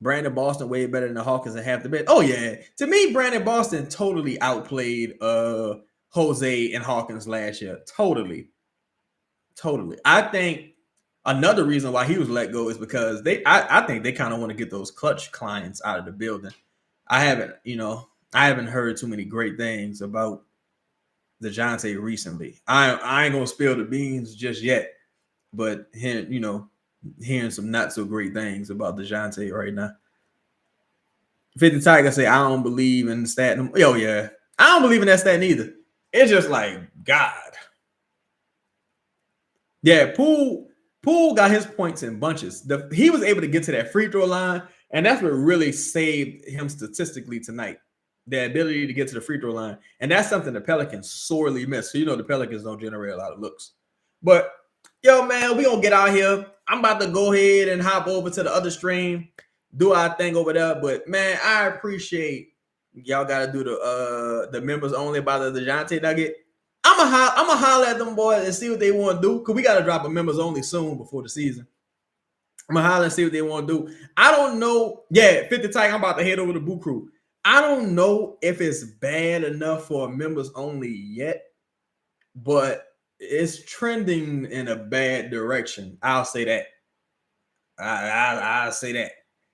Brandon Boston way better than the Hawkins at half the bit. Oh yeah, to me, Brandon Boston totally outplayed Jose and Hawkins last year. Totally. I think another reason why he was let go is because I think they kind of want to get those clutch clients out of the building. I haven't heard too many great things about DeJounte recently. I ain't gonna spill the beans just yet, but hearing some not so great things about DeJounte right now. 50 Tiger say, I don't believe in the stat. Oh yeah, I don't believe in that stat neither. It's just like, God. Yeah, Poole got his points in bunches. He was able to get to that free throw line, and that's what really saved him statistically tonight. The ability to get to the free throw line. And that's something the Pelicans sorely miss. So the Pelicans don't generate a lot of looks. But yo, man, we gonna get out here. I'm about to go ahead and hop over to the other stream, do our thing over there. But man, I appreciate y'all gotta do the members only by the DeJounte Nugget. I'ma holler at them boys and see what they want to do. Cause we gotta drop a members only soon before the season. I'm gonna holler and see what they want to do. I don't know. Yeah, 50 Tiger, I'm about to head over to Boo Crew. I don't know if it's bad enough for members only yet, but it's trending in a bad direction. I'll say that. I'll say that.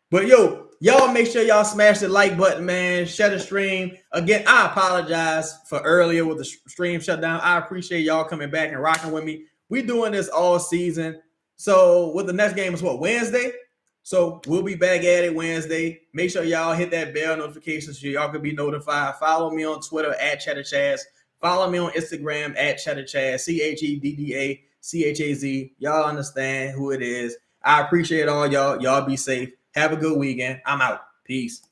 But yo, y'all make sure y'all smash the like button, man. Share the stream. Again, I apologize for earlier with the stream shutdown. I appreciate y'all coming back and rocking with me. We doing this all season. So with the next game is what, Wednesday? So we'll be back at it Wednesday. Make sure y'all hit that bell notification so y'all can be notified. Follow me on Twitter at CheddarChaz. Follow me on Instagram at CheddarChaz, CheddaChaz. Y'all understand who it is. I appreciate all y'all. Y'all be safe. Have a good weekend. I'm out. Peace.